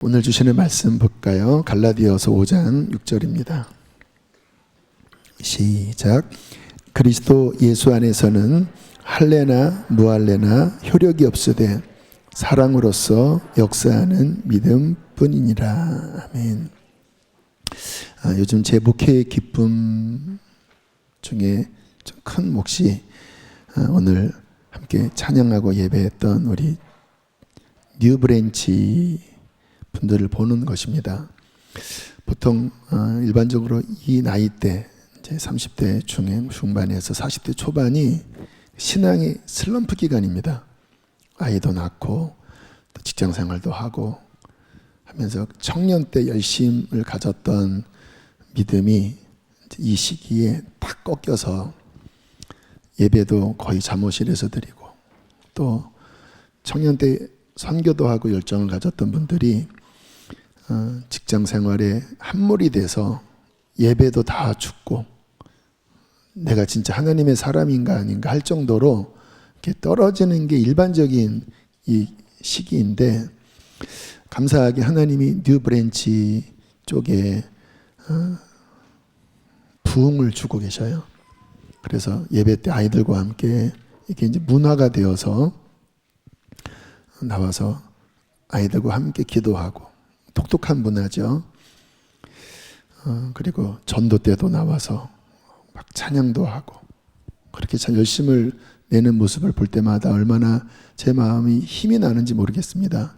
오늘 주시는 말씀 볼까요? 갈라디아서 5장 6절입니다. 시작. 그리스도 예수 안에서는 할례나 무할례나 효력이 없으되 사랑으로서 역사하는 믿음뿐이니라. 아멘. 요즘 제 목회의 기쁨 중에 좀 큰 몫이 오늘 함께 찬양하고 예배했던 우리 뉴브랜치 분들을 보는 것입니다. 보통 일반적으로 이 나이대 이제 30대 중반에서 40대 초반이 신앙의 슬럼프 기간입니다. 아이도 낳고 또 직장 생활도 하고 하면서 청년 때 열심을 가졌던 믿음이 이 시기에 딱 꺾여서 예배도 거의 잠옷실에서 드리고 또 청년 때 선교도 하고 열정을 가졌던 분들이 직장 생활에 함몰이 돼서 예배도 다 죽고 내가 진짜 하나님의 사람인가 아닌가 할 정도로 이렇게 떨어지는 게 일반적인 이 시기인데, 감사하게 하나님이 뉴브랜치 쪽에 부흥을 주고 계셔요. 그래서 예배 때 아이들과 함께 이게 이제 문화가 되어서 나와서 아이들과 함께 기도하고, 독특한 문화죠. 그리고 전도 때도 나와서 막 찬양도 하고 그렇게 참 열심을 내는 모습을 볼 때마다 얼마나 제 마음이 힘이 나는지 모르겠습니다.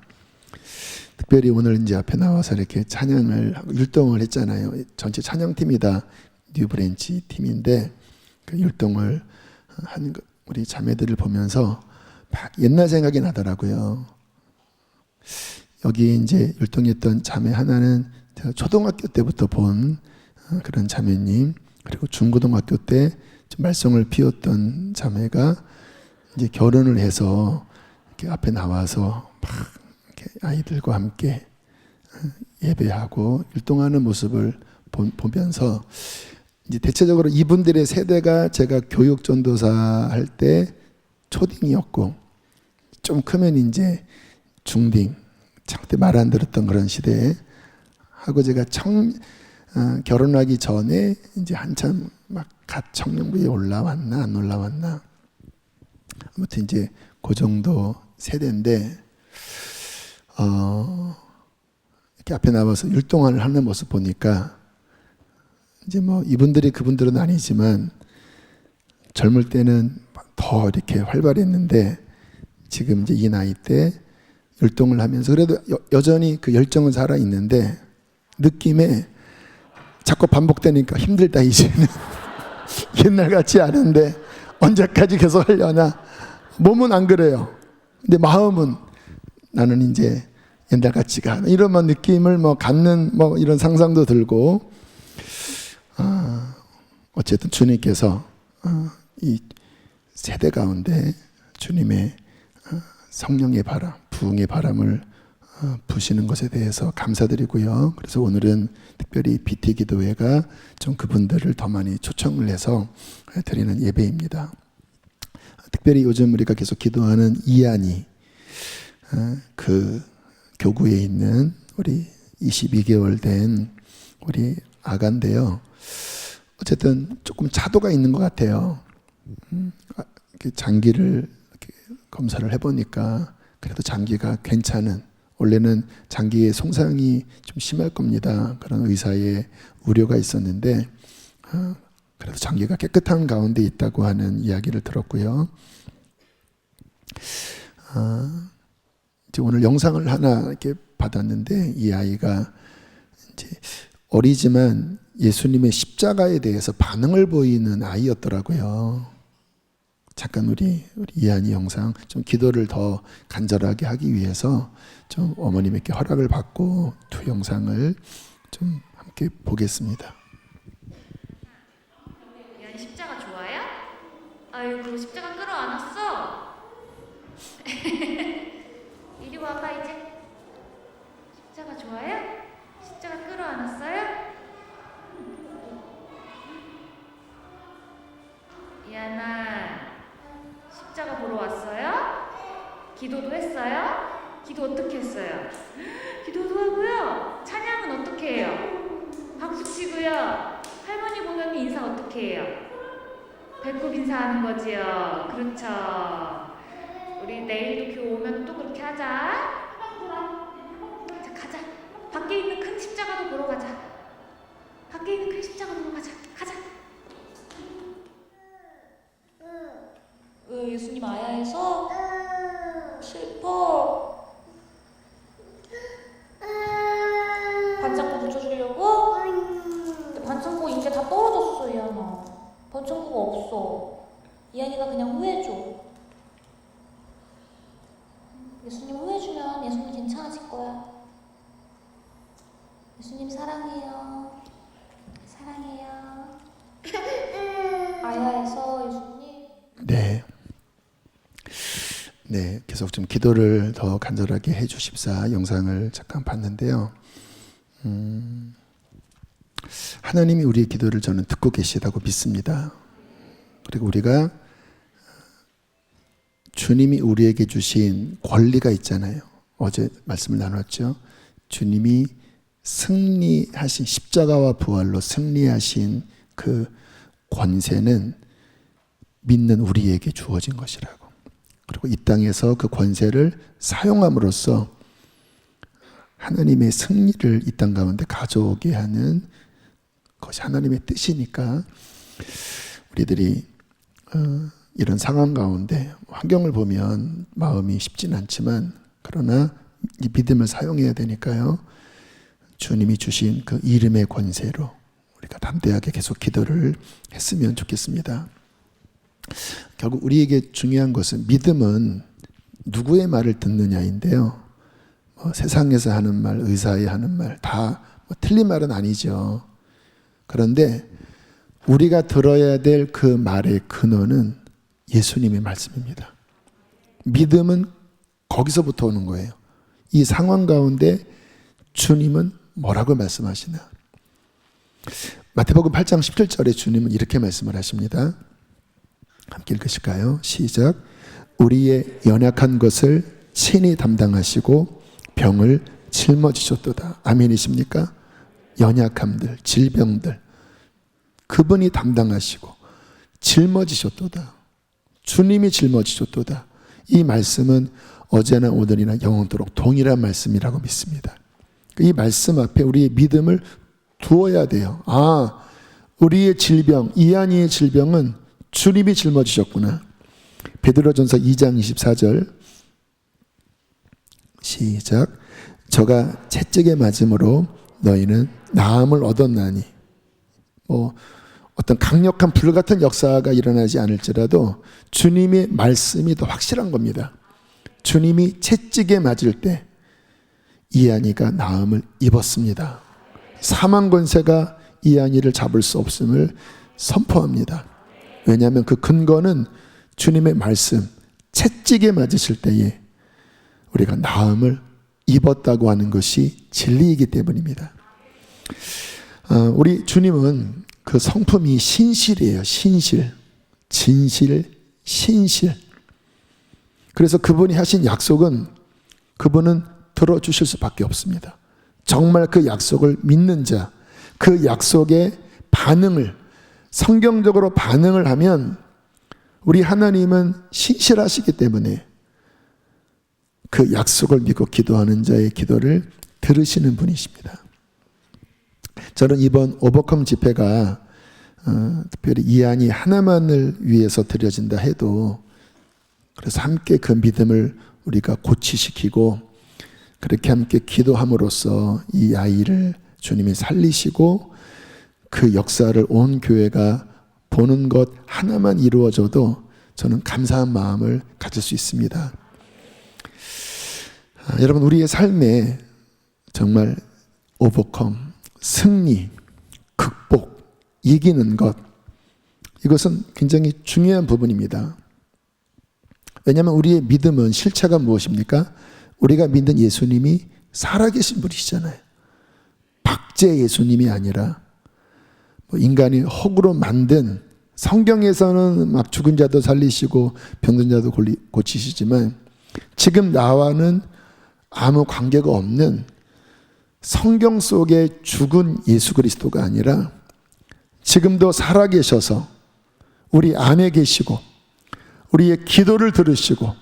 특별히 오늘 이제 앞에 나와서 이렇게 찬양을 하고 율동을 했잖아요. 전체 찬양팀이 다 뉴브랜치 팀인데 그 율동을 한 우리 자매들을 보면서 막 옛날 생각이 나더라고요. 여기 이제 율동했던 자매 하나는 제가 초등학교 때부터 본 그런 자매님, 그리고 중고등학교 때 말썽을 피웠던 자매가 이제 결혼을 해서 이렇게 앞에 나와서 막 이렇게 아이들과 함께 예배하고 율동하는 모습을 보면서 이제 대체적으로 이분들의 세대가 제가 교육 전도사 할 때 초딩이었고 좀 크면 이제 중딩, 그때 말 안 들었던 그런 시대에 하고, 제가 결혼하기 전에 이제 한참 막 갓 청년부에 올라왔나 안 올라왔나, 아무튼 이제 그 정도 세대인데 이렇게 앞에 나와서 율동을 하는 모습 보니까 이제 뭐 이분들이 그분들은 아니지만 젊을 때는 더 이렇게 활발했는데 지금 이제 이 나이 때 율동을 하면서 그래도 여전히 그 열정은 살아 있는데 느낌에 자꾸 반복되니까 힘들다 이제는. 옛날 같지 않은데 언제까지 계속 하려나. 몸은 안 그래요. 근데 마음은 나는 이제 옛날 같지가 않아. 이런 느낌을 갖는 이런 상상도 들고, 어쨌든 주님께서 이 세대 가운데 주님의 성령의 바람, 부흥의 바람을 부시는 것에 대해서 감사드리고요. 그래서 오늘은 특별히 BT 기도회가 좀 그분들을 더 많이 초청을 해서 드리는 예배입니다. 특별히 요즘 우리가 계속 기도하는 이한이, 그 교구에 있는 우리 22개월 된 우리 아가인데요. 어쨌든 조금 차도가 있는 것 같아요. 장기를 이렇게 검사를 해보니까 그래도 장기가 괜찮은, 원래는 장기의 손상이 좀 심할 겁니다. 그런 의사의 우려가 있었는데 그래도 장기가 깨끗한 가운데 있다고 하는 이야기를 들었고요. 이제 오늘 영상을 하나 이렇게 받았는데 이 아이가 이제 어리지만 예수님의 십자가에 대해서 반응을 보이는 아이였더라고요. 잠깐 우리 이한이 영상 좀 기도를 더 간절하게 하기 위해서 좀 어머님에게 허락을 받고 두 영상을 좀 함께 보겠습니다. 이한이 십자가 좋아요? 아이고 십자가 끌어안았어. 이리 와봐 이제. 십자가 좋아요? 십자가 끌어안았어요? 이한아, 십자가 보러 왔어요? 기도도 했어요? 기도 어떻게 했어요? 기도도 하고요. 찬양은 어떻게 해요? 박수 치고요. 할머니 보면 인사 어떻게 해요? 배꼽 인사하는 거지요. 그렇죠. 우리 내일도 교회 오면 또 그렇게 하자. 자, 가자. 밖에 있는 큰 십자가도 보러 가자. 밖에 있는 큰 십자가 보러 가자. 가자. 왜 예수님 아야에서? 슬퍼. 반창고 붙여주려고? 근데 반창고 이제 다 떨어졌어, 이한아. 반창고가 없어. 이한이가 그냥 후회줘. 예수님 후회주면 예수님 괜찮아질 거야. 예수님 사랑해요. 사랑해요. 아야에서 예수님. 네. 네, 계속 좀 기도를 더 간절하게 해주십사 영상을 잠깐 봤는데요. 하나님이 우리의 기도를 저는 듣고 계시다고 믿습니다. 그리고 우리가 주님이 우리에게 주신 권리가 있잖아요. 어제 말씀을 나눴죠. 주님이 승리하신 십자가와 부활로 승리하신 그 권세는 믿는 우리에게 주어진 것이라고. 그리고 이 땅에서 그 권세를 사용함으로써 하나님의 승리를 이 땅 가운데 가져오게 하는 것이 하나님의 뜻이니까 우리들이 이런 상황 가운데 환경을 보면 마음이 쉽진 않지만 그러나 이 믿음을 사용해야 되니까요. 주님이 주신 그 이름의 권세로 우리가 담대하게 계속 기도를 했으면 좋겠습니다. 결국 우리에게 중요한 것은 믿음은 누구의 말을 듣느냐인데요. 세상에서 하는 말, 의사의 하는 말 다 틀린 말은 아니죠. 그런데 우리가 들어야 될 그 말의 근원은 예수님의 말씀입니다. 믿음은 거기서부터 오는 거예요. 이 상황 가운데 주님은 뭐라고 말씀하시나? 마태복음 8장 17절에 주님은 이렇게 말씀을 하십니다. 함께 읽으실까요? 시작. 우리의 연약한 것을 친히 담당하시고 병을 짊어지셨도다. 아멘이십니까? 연약함들, 질병들 그분이 담당하시고 짊어지셨도다. 주님이 짊어지셨도다. 이 말씀은 어제나 오늘이나 영원토록 동일한 말씀이라고 믿습니다. 이 말씀 앞에 우리의 믿음을 두어야 돼요. 아, 우리의 질병, 이한이의 질병은 주님이 짊어지셨구나. 베드로전서 2장 24절 시작. 저가 채찍에 맞음으로 너희는 나음을 얻었나니. 어떤 강력한 불같은 역사가 일어나지 않을지라도 주님의 말씀이 더 확실한 겁니다. 주님이 채찍에 맞을 때 이한이가 나음을 입었습니다. 사망 권세가 이한이를 잡을 수 없음을 선포합니다. 왜냐하면 그 근거는 주님의 말씀, 채찍에 맞으실 때에 우리가 나음을 입었다고 하는 것이 진리이기 때문입니다. 우리 주님은 그 성품이 신실이에요. 신실, 진실, 신실. 그래서 그분이 하신 약속은 그분은 들어주실 수밖에 없습니다. 정말 그 약속을 믿는 자, 그 약속에 반응을 성경적으로 반응을 하면 우리 하나님은 신실하시기 때문에 그 약속을 믿고 기도하는 자의 기도를 들으시는 분이십니다. 저는 이번 오버컴 집회가 특별히 이한이 하나만을 위해서 드려진다 해도 그래서 함께 그 믿음을 우리가 고치시키고 그렇게 함께 기도함으로써 이 아이를 주님이 살리시고 그 역사를 온 교회가 보는 것 하나만 이루어져도 저는 감사한 마음을 가질 수 있습니다. 여러분, 우리의 삶에 정말 오버컴, 승리, 극복, 이기는 것, 이것은 굉장히 중요한 부분입니다. 왜냐하면 우리의 믿음은 실체가 무엇입니까? 우리가 믿는 예수님이 살아계신 분이시잖아요. 박제 예수님이 아니라 인간이 허구로 만든, 성경에서는 막 죽은 자도 살리시고 병든 자도 고치시지만 지금 나와는 아무 관계가 없는 성경 속에 죽은 예수 그리스도가 아니라 지금도 살아계셔서 우리 안에 계시고 우리의 기도를 들으시고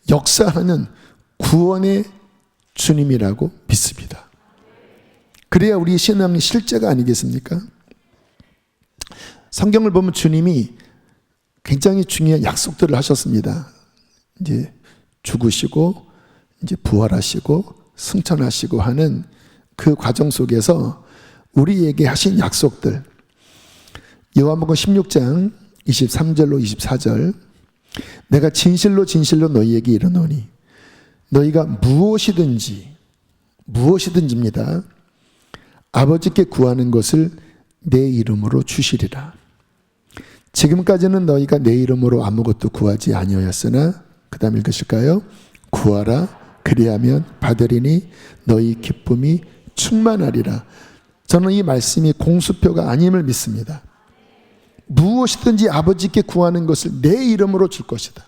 역사하는 구원의 주님이라고 믿습니다. 그래야 우리 신앙이 실제가 아니겠습니까? 성경을 보면 주님이 굉장히 중요한 약속들을 하셨습니다. 이제 죽으시고 이제 부활하시고 승천하시고 하는 그 과정 속에서 우리에게 하신 약속들, 요한복음 16장 23절로 24절, 내가 진실로 진실로 너희에게 이르노니 너희가 무엇이든지입니다. 아버지께 구하는 것을 내 이름으로 주시리라. 지금까지는 너희가 내 이름으로 아무것도 구하지 아니하였으나 그 다음 읽으실까요? 구하라 그리하면 받으리니 너희 기쁨이 충만하리라. 저는 이 말씀이 공수표가 아님을 믿습니다. 무엇이든지 아버지께 구하는 것을 내 이름으로 줄 것이다.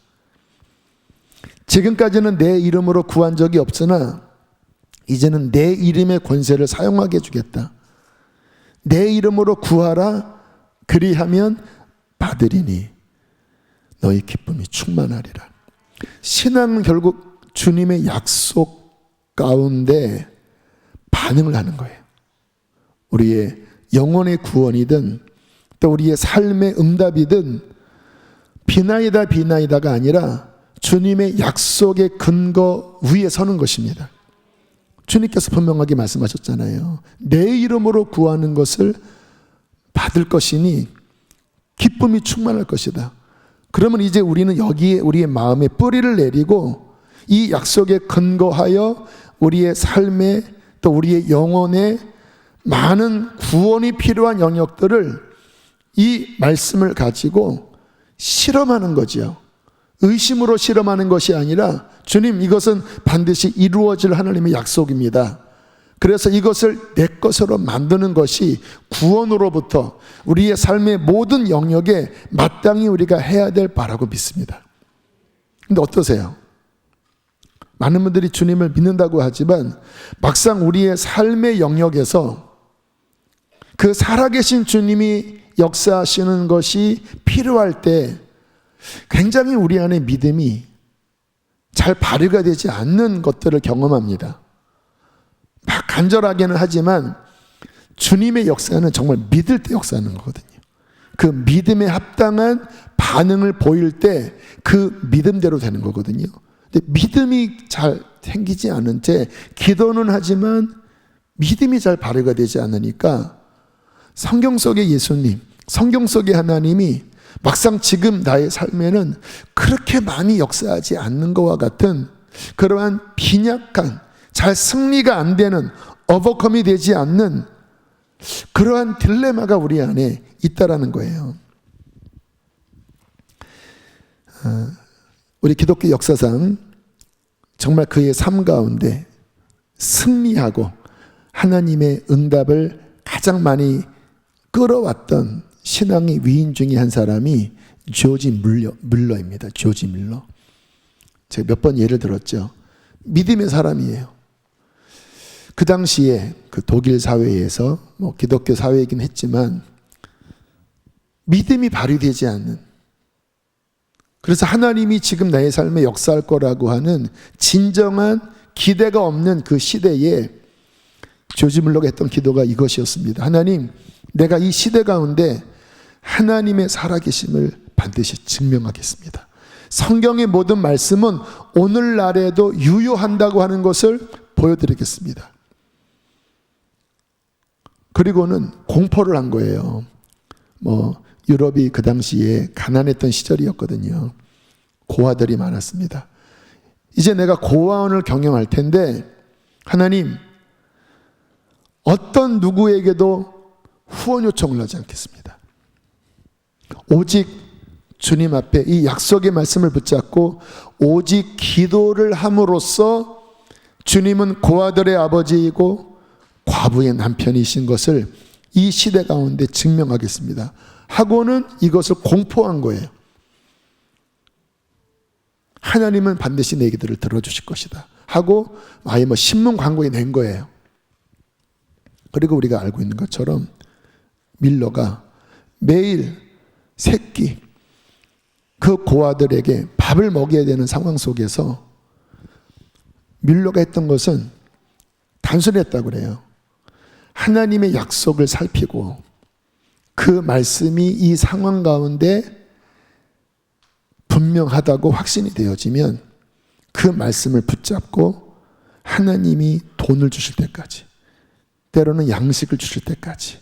지금까지는 내 이름으로 구한 적이 없으나 이제는 내 이름의 권세를 사용하게 해주겠다. 내 이름으로 구하라 그리하면 받으리니 너희 기쁨이 충만하리라. 신앙은 결국 주님의 약속 가운데 반응을 하는 거예요. 우리의 영혼의 구원이든 또 우리의 삶의 응답이든 비나이다가 아니라 주님의 약속의 근거 위에 서는 것입니다. 주님께서 분명하게 말씀하셨잖아요. 내 이름으로 구하는 것을 받을 것이니 기쁨이 충만할 것이다. 그러면 이제 우리는 여기에 우리의 마음에 뿌리를 내리고 이 약속에 근거하여 우리의 삶에 또 우리의 영혼에 많은 구원이 필요한 영역들을 이 말씀을 가지고 실험하는 거지요. 의심으로 실험하는 것이 아니라 주님 이것은 반드시 이루어질 하나님의 약속입니다. 그래서 이것을 내 것으로 만드는 것이 구원으로부터 우리의 삶의 모든 영역에 마땅히 우리가 해야 될 바라고 믿습니다. 근데 어떠세요? 많은 분들이 주님을 믿는다고 하지만 막상 우리의 삶의 영역에서 그 살아계신 주님이 역사하시는 것이 필요할 때 굉장히 우리 안에 믿음이 잘 발휘가 되지 않는 것들을 경험합니다. 막 간절하게는 하지만 주님의 역사는 정말 믿을 때 역사하는 거거든요. 그 믿음에 합당한 반응을 보일 때 그 믿음대로 되는 거거든요. 근데 믿음이 잘 생기지 않은 채 기도는 하지만 믿음이 잘 발휘가 되지 않으니까 성경 속의 예수님, 성경 속의 하나님이 막상 지금 나의 삶에는 그렇게 많이 역사하지 않는 것과 같은 그러한 빈약한, 잘 승리가 안 되는, 오버컴이 되지 않는 그러한 딜레마가 우리 안에 있다라는 거예요. 우리 기독교 역사상 정말 그의 삶 가운데 승리하고 하나님의 응답을 가장 많이 끌어왔던 신앙의 위인 중에 한 사람이 조지 밀러입니다. 조지 밀러. 제가 몇 번 예를 들었죠. 믿음의 사람이에요. 그 당시에 그 독일 사회에서 기독교 사회이긴 했지만 믿음이 발휘되지 않는, 그래서 하나님이 지금 나의 삶에 역사할 거라고 하는 진정한 기대가 없는 그 시대에 조지 밀러가 했던 기도가 이것이었습니다. 하나님, 내가 이 시대 가운데 하나님의 살아계심을 반드시 증명하겠습니다. 성경의 모든 말씀은 오늘날에도 유효한다고 하는 것을 보여드리겠습니다. 그리고는 공포를 한 거예요. 유럽이 그 당시에 가난했던 시절이었거든요. 고아들이 많았습니다. 이제 내가 고아원을 경영할 텐데 하나님, 어떤 누구에게도 후원 요청을 하지 않겠습니다. 오직 주님 앞에 이 약속의 말씀을 붙잡고 오직 기도를 함으로써 주님은 고아들의 아버지이고 과부의 남편이신 것을 이 시대 가운데 증명하겠습니다 하고는 이것을 공포한 거예요. 하나님은 반드시 내 기도를 들어주실 것이다 하고 아예 뭐 신문 광고에 낸 거예요. 그리고 우리가 알고 있는 것처럼 밀러가 매일 새끼 그 고아들에게 밥을 먹여야 되는 상황 속에서 밀러가 했던 것은 단순했다고 그래요. 하나님의 약속을 살피고 그 말씀이 이 상황 가운데 분명하다고 확신이 되어지면 그 말씀을 붙잡고 하나님이 돈을 주실 때까지, 때로는 양식을 주실 때까지,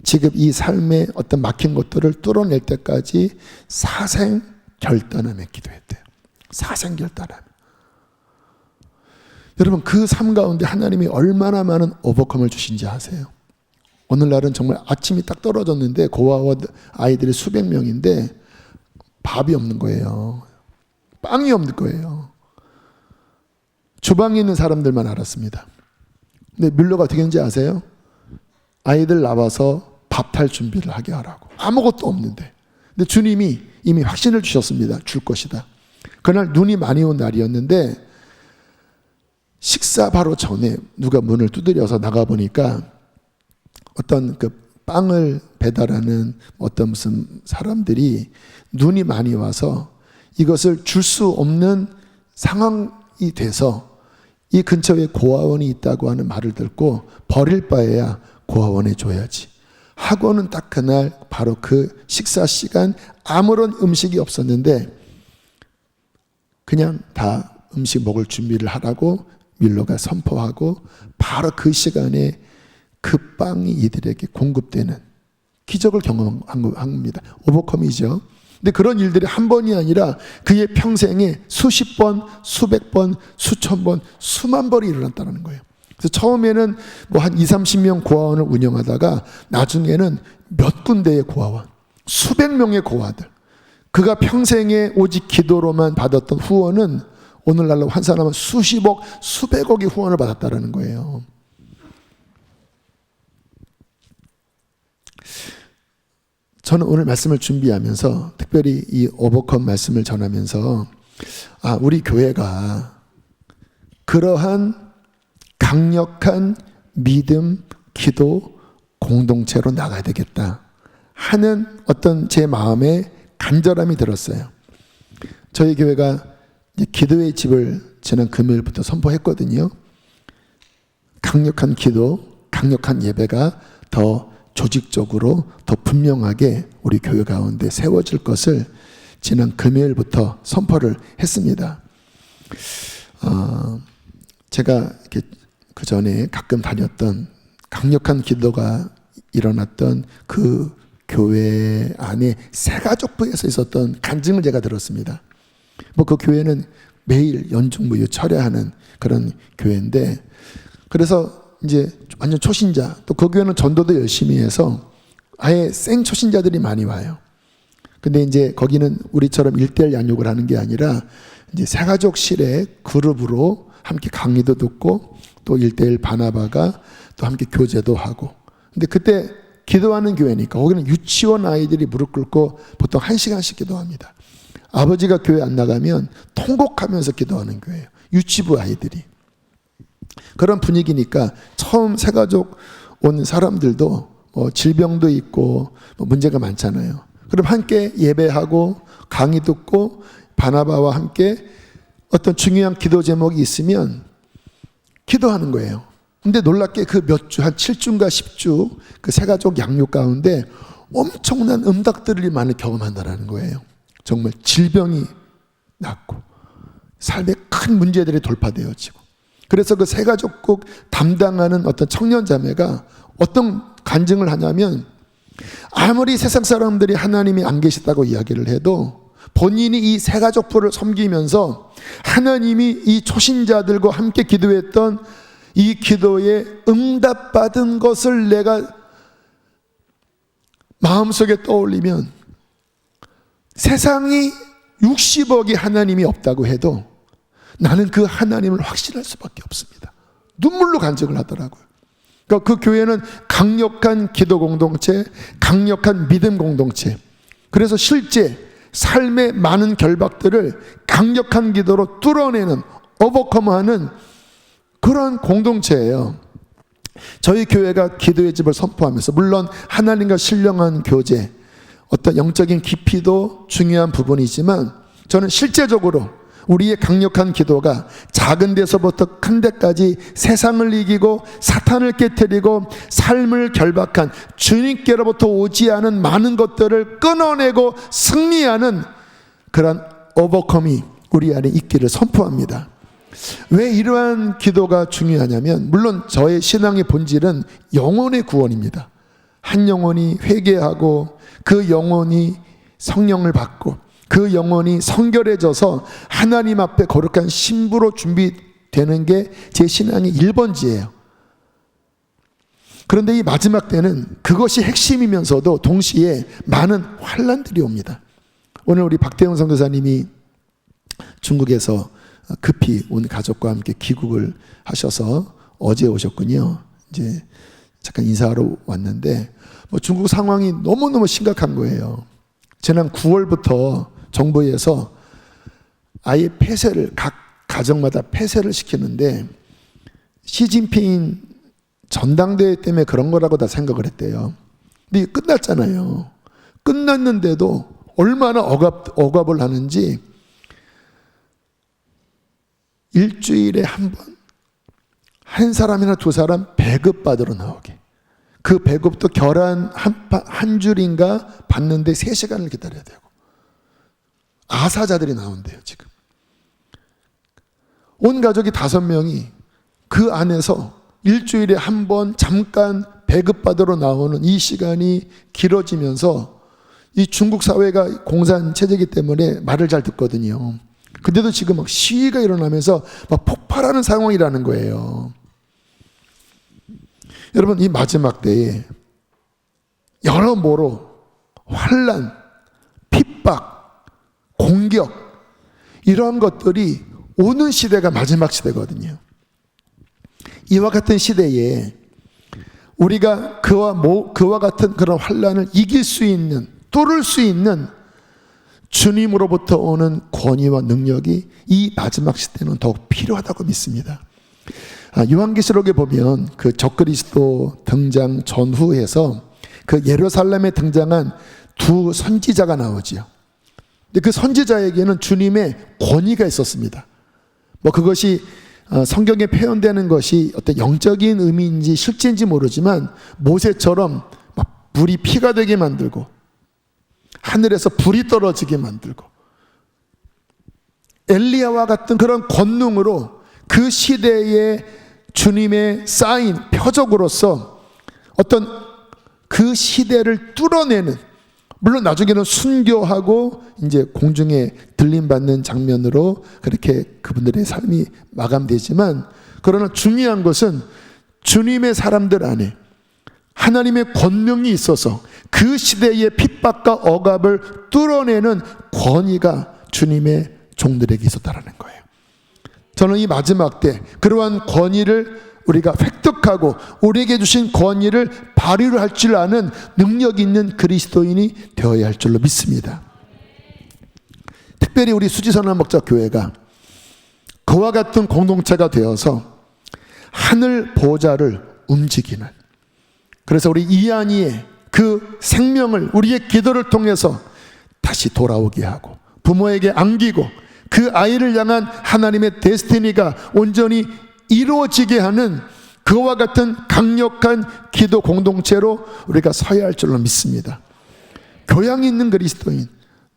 지금 이 삶의 어떤 막힌 것들을 뚫어낼 때까지 사생 결단하며 기도했대요. 사생 결단하며. 여러분, 그 삶 가운데 하나님이 얼마나 많은 오버컴을 주신지 아세요? 오늘날은 정말 아침이 딱 떨어졌는데 고아와 아이들이 수백 명인데 밥이 없는 거예요. 빵이 없는 거예요. 주방에 있는 사람들만 알았습니다. 근데 밀러가 어떻게 했는지 아세요? 아이들 나와서 밥 탈 준비를 하게 하라고. 아무것도 없는데. 근데 주님이 이미 확신을 주셨습니다. 줄 것이다. 그날 눈이 많이 온 날이었는데 식사 바로 전에 누가 문을 두드려서 나가보니까 어떤 그 빵을 배달하는 어떤 무슨 사람들이 눈이 많이 와서 이것을 줄 수 없는 상황이 돼서 이 근처에 고아원이 있다고 하는 말을 듣고 버릴 바에야 고아원에 줘야지 하고는 딱 그날 바로 그 식사 시간 아무런 음식이 없었는데 그냥 다 음식 먹을 준비를 하라고 밀러가 선포하고 바로 그 시간에 그 빵이 이들에게 공급되는 기적을 경험한 겁니다. 오버컴이죠. 근데 그런 일들이 한 번이 아니라 그의 평생에 수십 번, 수백 번, 수천 번, 수만 번이 일어났다는 거예요. 그래서 처음에는 뭐 한 20, 30명 고아원을 운영하다가 나중에는 몇 군데의 고아원, 수백 명의 고아들, 그가 평생에 오직 기도로만 받았던 후원은 오늘날로 환산하면 수십억, 수백억의 후원을 받았다는 거예요. 저는 오늘 말씀을 준비하면서 특별히 이 오버컴 말씀을 전하면서 우리 교회가 그러한 강력한 믿음, 기도 공동체로 나가야 되겠다 하는 어떤 제 마음에 간절함이 들었어요. 저희 교회가 기도의 집을 지난 금요일부터 선포했거든요. 강력한 기도, 강력한 예배가 더 조직적으로 더 분명하게 우리 교회 가운데 세워질 것을 지난 금요일부터 선포를 했습니다. 제가 이렇게 그 전에 가끔 다녔던 강력한 기도가 일어났던 그 교회 안에 새가족부에서 있었던 간증을 제가 들었습니다. 뭐 그 교회는 매일 연중무휴 철야하는 그런 교회인데, 그래서 이제 완전 초신자, 또 그 교회는 전도도 열심히 해서 아예 생 초신자들이 많이 와요. 근데 이제 거기는 우리처럼 1:1 양육을 하는 게 아니라 이제 새가족실의 그룹으로 함께 강의도 듣고 또 1:1 바나바가 또 함께 교제도 하고. 근데 그때 기도하는 교회니까 거기는 유치원 아이들이 무릎 꿇고 보통 1시간씩 기도합니다. 아버지가 교회 안 나가면 통곡하면서 기도하는 교회예요. 유치부 아이들이. 그런 분위기니까 처음 새가족 온 사람들도 뭐 질병도 있고 뭐 문제가 많잖아요. 그럼 함께 예배하고 강의 듣고 바나바와 함께 어떤 중요한 기도 제목이 있으면 기도하는 거예요. 근데 놀랍게 그 몇 주, 한 7주인가 10주 그 새가족 양육 가운데 엄청난 응답들을 경험한다는 거예요. 정말 질병이 낫고 삶의 큰 문제들이 돌파되어지고. 그래서 그 새가족국 담당하는 어떤 청년 자매가 어떤 간증을 하냐면 아무리 세상 사람들이 하나님이 안 계시다고 이야기를 해도 본인이 이 새가족부를 섬기면서 하나님이 이 초신자들과 함께 기도했던 이 기도에 응답받은 것을 내가 마음속에 떠올리면 세상이 60억이 하나님이 없다고 해도 나는 그 하나님을 확신할 수밖에 없습니다. 눈물로 간증을 하더라고요. 그러니까 그 교회는 강력한 기도 공동체, 강력한 믿음 공동체. 그래서 실제 삶의 많은 결박들을 강력한 기도로 뚫어내는 오버컴하는 그런 공동체예요. 저희 교회가 기도의 집을 선포하면서 물론 하나님과 신령한 교제, 어떤 영적인 깊이도 중요한 부분이지만 저는 실제적으로 우리의 강력한 기도가 작은 데서부터 큰 데까지 세상을 이기고 사탄을 깨뜨리고 삶을 결박한 주님께로부터 오지 않은 많은 것들을 끊어내고 승리하는 그런 오버컴이 우리 안에 있기를 선포합니다. 왜 이러한 기도가 중요하냐면 물론 저의 신앙의 본질은 영혼의 구원입니다. 한 영혼이 회개하고 그 영혼이 성령을 받고 그 영혼이 성결해져서 하나님 앞에 거룩한 신부로 준비되는 게 제 신앙의 1번지예요. 그런데 이 마지막 때는 그것이 핵심이면서도 동시에 많은 환난들이 옵니다. 오늘 우리 박대영 선교사님이 중국에서 급히 온 가족과 함께 귀국을 하셔서 어제 오셨군요. 이제 잠깐 인사하러 왔는데 중국 상황이 너무너무 심각한 거예요. 지난 9월부터 정부에서 아예 폐쇄를 각 가정마다 폐쇄를 시키는데 시진핑 전당대회 때문에 그런 거라고 다 생각을 했대요. 근데 이게 끝났잖아요. 끝났는데도 얼마나 억압을 하는지 일주일에 한 번 한 사람이나 두 사람 배급받으러 나오게. 그 배급도 계란 한 줄인가 받는데 3시간을 기다려야 되고 아사자들이 나온대요. 지금 온 가족이 5명이 그 안에서 일주일에 한 번 잠깐 배급받으러 나오는 이 시간이 길어지면서 이 중국 사회가 공산 체제이기 때문에 말을 잘 듣거든요. 근데도 지금 막 시위가 일어나면서 막 폭발하는 상황이라는 거예요. 여러분, 이 마지막 때에 여러모로 환난, 핍박, 공격 이러한 것들이 오는 시대가 마지막 시대거든요. 이와 같은 시대에 우리가 그와 같은 그런 환난을 이길 수 있는, 뚫을 수 있는 주님으로부터 오는 권위와 능력이 이 마지막 시대는 더욱 필요하다고 믿습니다. 요한계시록에 보면 그 적그리스도 등장 전후에서 그 예루살렘에 등장한 두 선지자가 나오지요. 근데 그 선지자에게는 주님의 권위가 있었습니다. 그것이 성경에 표현되는 것이 어떤 영적인 의미인지 실제인지 모르지만 모세처럼 막 물이 피가 되게 만들고 하늘에서 불이 떨어지게 만들고 엘리야와 같은 그런 권능으로 그 시대의 주님의 사인, 표적으로서 어떤 그 시대를 뚫어내는, 물론 나중에는 순교하고 이제 공중에 들림받는 장면으로 그렇게 그분들의 삶이 마감되지만, 그러나 중요한 것은 주님의 사람들 안에 하나님의 권능이 있어서 그 시대의 핍박과 억압을 뚫어내는 권위가 주님의 종들에게 있었다라는 거예요. 저는 이 마지막 때 그러한 권위를 우리가 획득하고 우리에게 주신 권위를 발휘를 할 줄 아는 능력 있는 그리스도인이 되어야 할 줄로 믿습니다. 특별히 우리 수지선한 목자 교회가 그와 같은 공동체가 되어서 하늘 보좌를 움직이는, 그래서 우리 이한이의 그 생명을 우리의 기도를 통해서 다시 돌아오게 하고 부모에게 안기고 그 아이를 향한 하나님의 데스티니가 온전히 이루어지게 하는 그와 같은 강력한 기도 공동체로 우리가 서야 할 줄로 믿습니다. 교양 있는 그리스도인,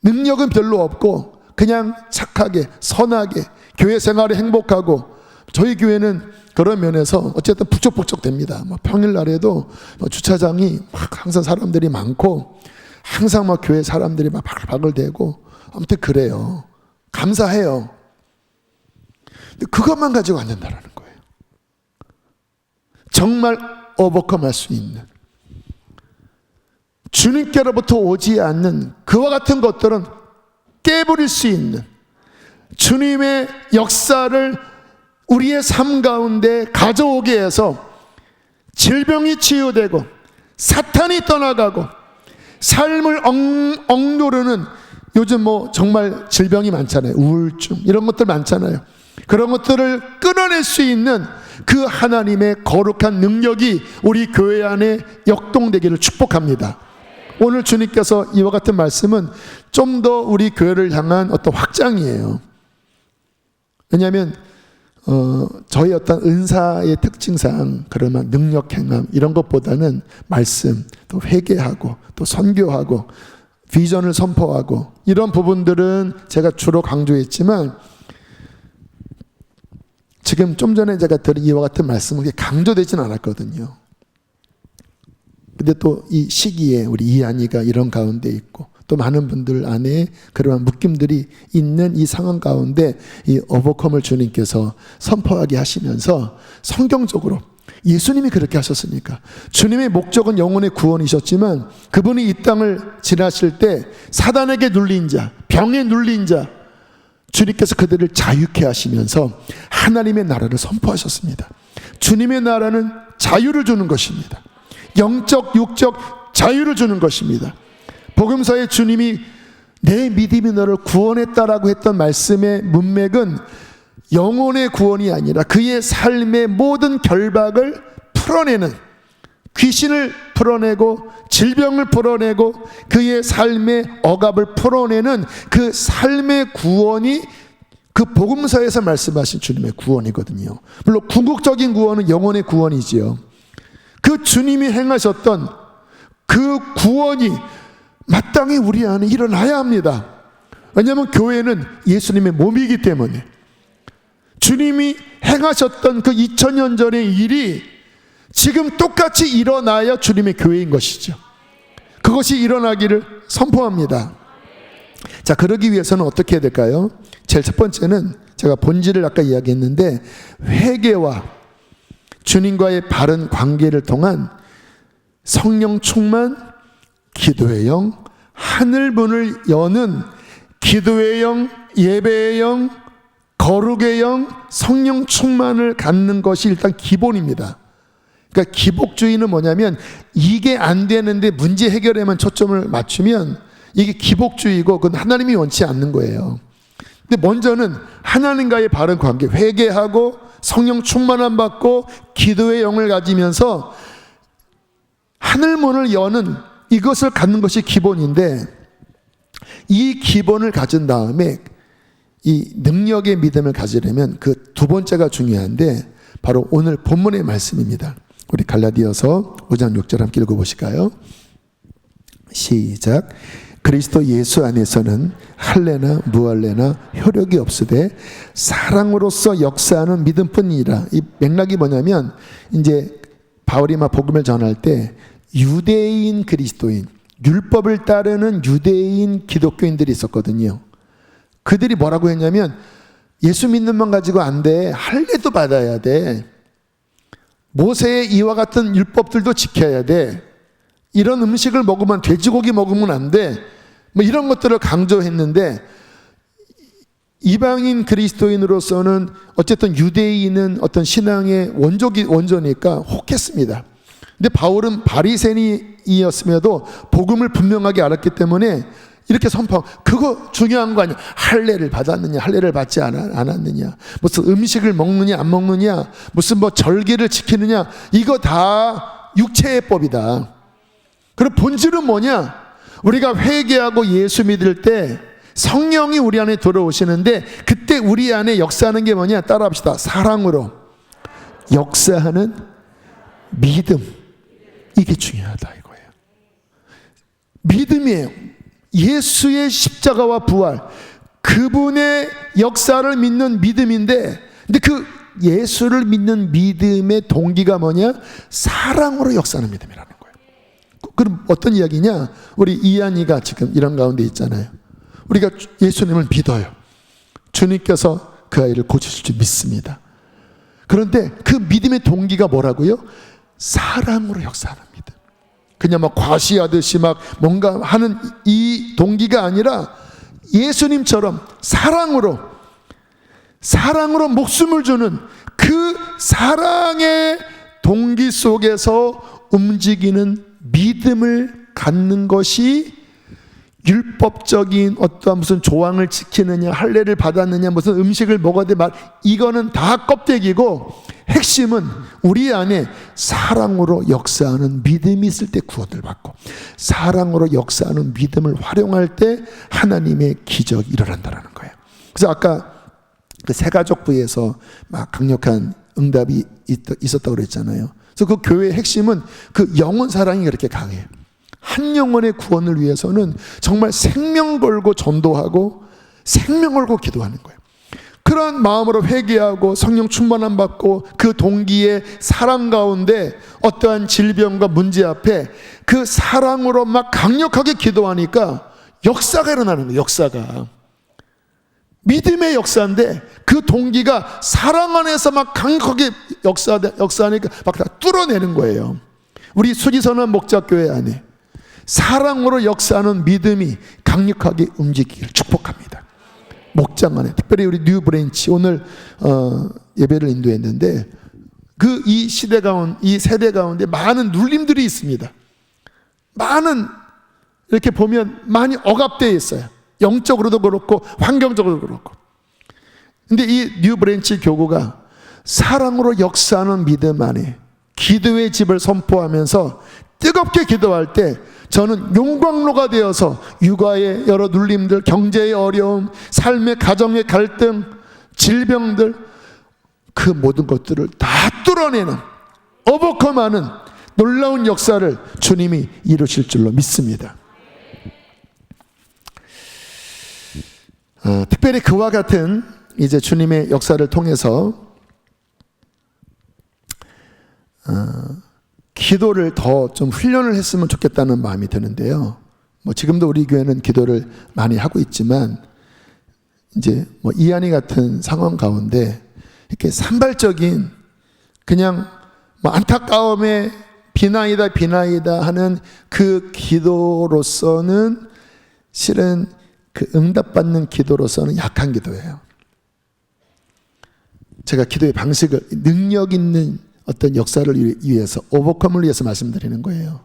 능력은 별로 없고 그냥 착하게 선하게 교회 생활에 행복하고, 저희 교회는 그런 면에서 어쨌든 북적북적 됩니다. 평일날에도 주차장이 막 항상 사람들이 많고 항상 막 교회 사람들이 막 바글바글대고 아무튼 그래요. 감사해요. 근데 그것만 가지고 안 된다는 거예요. 정말 오버컴할 수 있는, 주님께로부터 오지 않는 그와 같은 것들은 깨버릴 수 있는 주님의 역사를 우리의 삶 가운데 가져오게 해서 질병이 치유되고 사탄이 떠나가고 삶을 억누르는, 요즘 정말 질병이 많잖아요. 우울증 이런 것들 많잖아요. 그런 것들을 끊어낼 수 있는 그 하나님의 거룩한 능력이 우리 교회 안에 역동되기를 축복합니다. 오늘 주님께서 이와 같은 말씀은 좀 더 우리 교회를 향한 어떤 확장이에요. 왜냐하면 저희 어떤 은사의 특징상 그러면 능력 행함 이런 것보다는 말씀, 또 회개하고 또 선교하고 비전을 선포하고 이런 부분들은 제가 주로 강조했지만, 지금 좀 전에 제가 들은 이와 같은 말씀은 그렇게 강조되진 않았거든요. 근데 또 이 시기에 우리 이한이가 이런 가운데 있고 또 많은 분들 안에 그러한 묶임들이 있는 이 상황 가운데 이 오버컴을 주님께서 선포하게 하시면서 성경적으로 예수님이 그렇게 하셨으니까, 주님의 목적은 영혼의 구원이셨지만 그분이 이 땅을 지나실 때 사단에게 눌린 자, 병에 눌린 자, 주님께서 그들을 자유케 하시면서 하나님의 나라를 선포하셨습니다. 주님의 나라는 자유를 주는 것입니다. 영적, 육적 자유를 주는 것입니다. 복음서에 주님이 내 믿음이 너를 구원했다라고 했던 말씀의 문맥은 영혼의 구원이 아니라 그의 삶의 모든 결박을 풀어내는, 귀신을 풀어내고 질병을 풀어내고 그의 삶의 억압을 풀어내는 그 삶의 구원이 그 복음서에서 말씀하신 주님의 구원이거든요. 물론 궁극적인 구원은 영혼의 구원이지요. 그 주님이 행하셨던 그 구원이 마땅히 우리 안에 일어나야 합니다. 왜냐하면 교회는 예수님의 몸이기 때문에 주님이 행하셨던 그 2000년 전의 일이 지금 똑같이 일어나야 주님의 교회인 것이죠. 그것이 일어나기를 선포합니다. 자, 그러기 위해서는 어떻게 해야 될까요? 제일 첫 번째는 제가 본질을 아까 이야기했는데, 회개와 주님과의 바른 관계를 통한 성령 충만, 기도의 영, 하늘 문을 여는 기도의 영, 예배의 영, 거룩의 영, 성령 충만을 갖는 것이 일단 기본입니다. 그러니까 기복주의는 뭐냐면 이게 안 되는데 문제 해결에만 초점을 맞추면 이게 기복주의고 그건 하나님이 원치 않는 거예요. 근데 먼저는 하나님과의 바른 관계, 회개하고 성령 충만함 받고 기도의 영을 가지면서 하늘 문을 여는 이것을 갖는 것이 기본인데, 이 기본을 가진 다음에 이 능력의 믿음을 가지려면 그 두 번째가 중요한데 바로 오늘 본문의 말씀입니다. 우리 갈라디아서 5장 6절 함께 읽어보실까요? 시작. 그리스도 예수 안에서는 할례나 무할례나 효력이 없으되 사랑으로서 역사하는 믿음뿐이라. 이 맥락이 뭐냐면, 이제 바울이 막 복음을 전할 때 유대인 그리스도인, 율법을 따르는 유대인 기독교인들이 있었거든요. 그들이 뭐라고 했냐면, 예수 믿는 만 가지고 안 돼, 할례도 받아야 돼, 모세의 이와 같은 율법들도 지켜야 돼, 이런 음식을 먹으면, 돼지고기 먹으면 안 돼, 뭐 이런 것들을 강조했는데, 이방인 그리스도인으로서는 어쨌든 유대인은 어떤 신앙의 원조니까 혹했습니다. 근데 바울은 바리새인이었음에도 복음을 분명하게 알았기 때문에 이렇게 선포하고, 그거 중요한 거 아니야. 할례를 받았느냐, 할례를 받지 않았느냐, 무슨 음식을 먹느냐 안 먹느냐, 무슨 뭐 절기를 지키느냐, 이거 다 육체의 법이다. 그럼 본질은 뭐냐? 우리가 회개하고 예수 믿을 때 성령이 우리 안에 들어오시는데, 그때 우리 안에 역사하는 게 뭐냐? 따라합시다. 사랑으로 역사하는 믿음. 이게 중요하다 이거예요. 믿음이에요. 예수의 십자가와 부활, 그분의 역사를 믿는 믿음인데, 근데 그 예수를 믿는 믿음의 동기가 뭐냐? 사랑으로 역사하는 믿음이라는 거예요. 그럼 어떤 이야기냐? 우리 이한이가 지금 이런 가운데 있잖아요. 우리가 예수님을 믿어요. 주님께서 그 아이를 고치실 줄 믿습니다. 그런데 그 믿음의 동기가 뭐라고요? 사랑으로 역사하는 믿음. 그냥 막 과시하듯이 막 뭔가 하는 이 동기가 아니라 예수님처럼 사랑으로 목숨을 주는 그 사랑의 동기 속에서 움직이는 믿음을 갖는 것이 율법적인 어떠한 무슨 조항을 지키느냐, 할례를 받았느냐, 무슨 음식을 먹어야 돼, 이거는 다 껍데기고, 핵심은 우리 안에 사랑으로 역사하는 믿음이 있을 때 구원을 받고, 사랑으로 역사하는 믿음을 활용할 때 하나님의 기적이 일어난다는 거예요. 그래서 아까 그 새가족부에서 막 강력한 응답이 있었다고 그랬잖아요. 그래서 그 교회의 핵심은 그 영혼 사랑이 그렇게 강해요. 한 영혼의 구원을 위해서는 정말 생명 걸고 전도하고 생명 걸고 기도하는 거예요. 그런 마음으로 회개하고 성령 충만함 받고 그 동기의 사랑 가운데 어떠한 질병과 문제 앞에 그 사랑으로 막 강력하게 기도하니까 역사가 일어나는 거예요. 역사가 믿음의 역사인데 그 동기가 사랑 안에서 막 강력하게 역사하니까 막 다 뚫어내는 거예요. 우리 수지선한 목자교회 안에 사랑으로 역사하는 믿음이 강력하게 움직이기를 축복합니다. 목장 안에, 특별히 우리 뉴 브랜치 오늘 예배를 인도했는데 그 이 시대 가운데, 이 세대 가운데 많은 눌림들이 있습니다. 많은, 이렇게 보면 많이 억압되어 있어요. 영적으로도 그렇고 환경적으로도 그렇고. 근데 이 뉴 브랜치 교구가 사랑으로 역사하는 믿음 안에 기도의 집을 선포하면서 뜨겁게 기도할 때 저는 용광로가 되어서 육아의 여러 눌림들, 경제의 어려움, 삶의 가정의 갈등, 질병들, 그 모든 것들을 다 뚫어내는, 오버컴하는 놀라운 역사를 주님이 이루실 줄로 믿습니다. 특별히 그와 같은 이제 주님의 역사를 통해서 기도를 더 좀 훈련을 했으면 좋겠다는 마음이 드는데요. 뭐 지금도 우리 교회는 기도를 많이 하고 있지만 이제 뭐 이한이 같은 상황 가운데 이렇게 산발적인 그냥 뭐 안타까움에 비나이다 하는 그 기도로서는 실은 그 응답받는 기도로서는 약한 기도예요. 제가 기도의 방식을 능력 있는 어떤 역사를 위해서, 오버컴을 위해서 말씀드리는 거예요.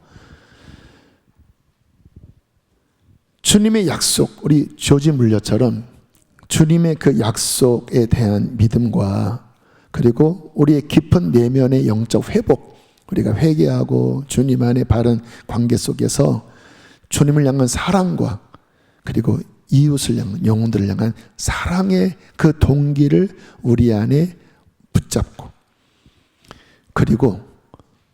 주님의 약속, 우리 조지 물려처럼 주님의 그 약속에 대한 믿음과 그리고 우리의 깊은 내면의 영적 회복, 우리가 회개하고 주님 안의 바른 관계 속에서 주님을 향한 사랑과 그리고 이웃을 향한, 영혼들을 향한 사랑의 그 동기를 우리 안에 붙잡고, 그리고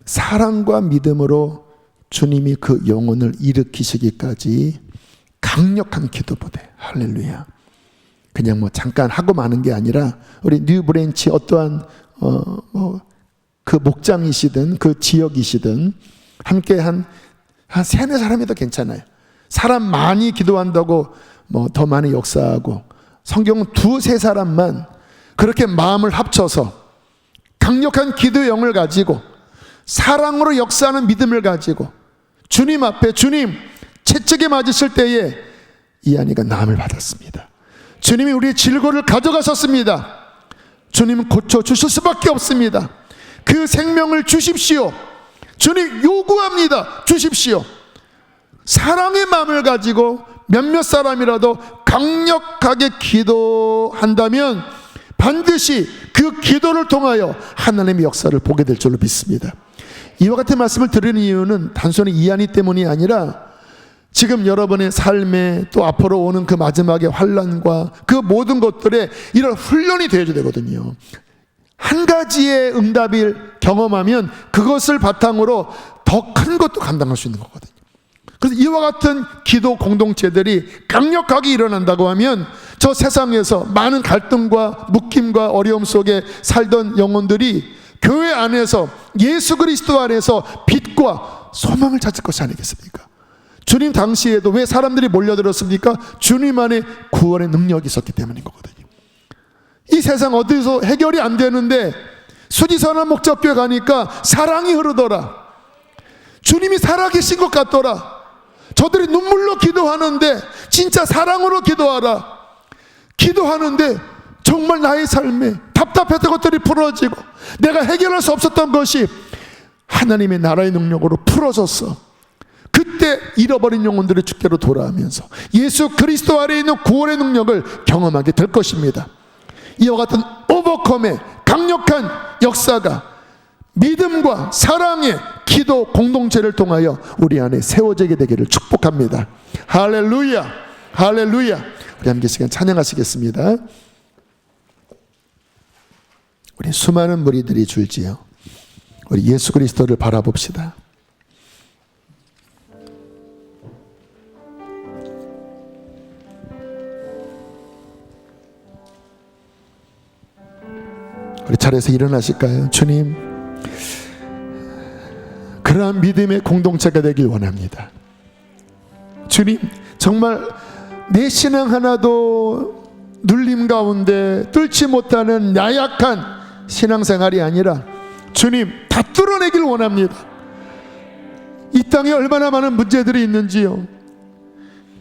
사랑과 믿음으로 주님이 그 영혼을 일으키시기까지 강력한 기도 부대, 할렐루야. 그냥 뭐 잠깐 하고 마는 게 아니라 우리 뉴 브랜치 어떠한 그 목장이시든 그 지역이시든 함께 한 세네 사람이도 괜찮아요. 사람 많이 기도한다고 뭐 더 많이 역사하고, 성경은 두세 사람만 그렇게 마음을 합쳐서 강력한 기도의 영을 가지고 사랑으로 역사하는 믿음을 가지고 주님 앞에, 주님 채찍에 맞으실 때에 이한이가 나음을 받았습니다. 주님이 우리의 질고를 가져가셨습니다. 주님은 고쳐주실 수밖에 없습니다. 그 생명을 주십시오. 주님 요구합니다. 주십시오. 사랑의 마음을 가지고 몇몇 사람이라도 강력하게 기도한다면 반드시 그 기도를 통하여 하나님의 역사를 보게 될 줄로 믿습니다. 이와 같은 말씀을 드리는 이유는 단순히 이한이 때문이 아니라 지금 여러분의 삶에 또 앞으로 오는 그 마지막의 환난과 그 모든 것들에 이런 훈련이 되어야 되거든요. 한 가지의 응답을 경험하면 그것을 바탕으로 더 큰 것도 감당할 수 있는 거거든요. 그래서 이와 같은 기도 공동체들이 강력하게 일어난다고 하면 저 세상에서 많은 갈등과 묶임과 어려움 속에 살던 영혼들이 교회 안에서, 예수 그리스도 안에서 빛과 소망을 찾을 것이 아니겠습니까? 주님 당시에도 왜 사람들이 몰려들었습니까? 주님 안에 구원의 능력이 있었기 때문인 거거든요. 이 세상 어디서 해결이 안 되는데 수지선한 목적교회 가니까 사랑이 흐르더라. 주님이 살아계신 것 같더라. 저들이 눈물로 기도하는데 진짜 사랑으로 기도하라. 기도하는데 정말 나의 삶에 답답했던 것들이 풀어지고 내가 해결할 수 없었던 것이 하나님의 나라의 능력으로 풀어졌어. 그때 그때 잃어버린 영혼들이 주께로 돌아오면서 예수 그리스도 아래에 있는 구원의 능력을 경험하게 될 것입니다. 이와 같은 오버컴의 강력한 역사가 믿음과 사랑의 기도 공동체를 통하여 우리 안에 세워지게 되기를 축복합니다. 할렐루야, 할렐루야. 우리 함께 시간 찬양하시겠습니다. 우리 수많은 무리들이 줄지어 우리 예수 그리스도를 바라봅시다. 우리 자리에서 일어나실까요? 주님, 그러한 믿음의 공동체가 되길 원합니다. 주님, 정말 내 신앙 하나도 눌림 가운데 뚫지 못하는 나약한 신앙생활이 아니라 주님, 다 뚫어내길 원합니다. 이 땅에 얼마나 많은 문제들이 있는지요.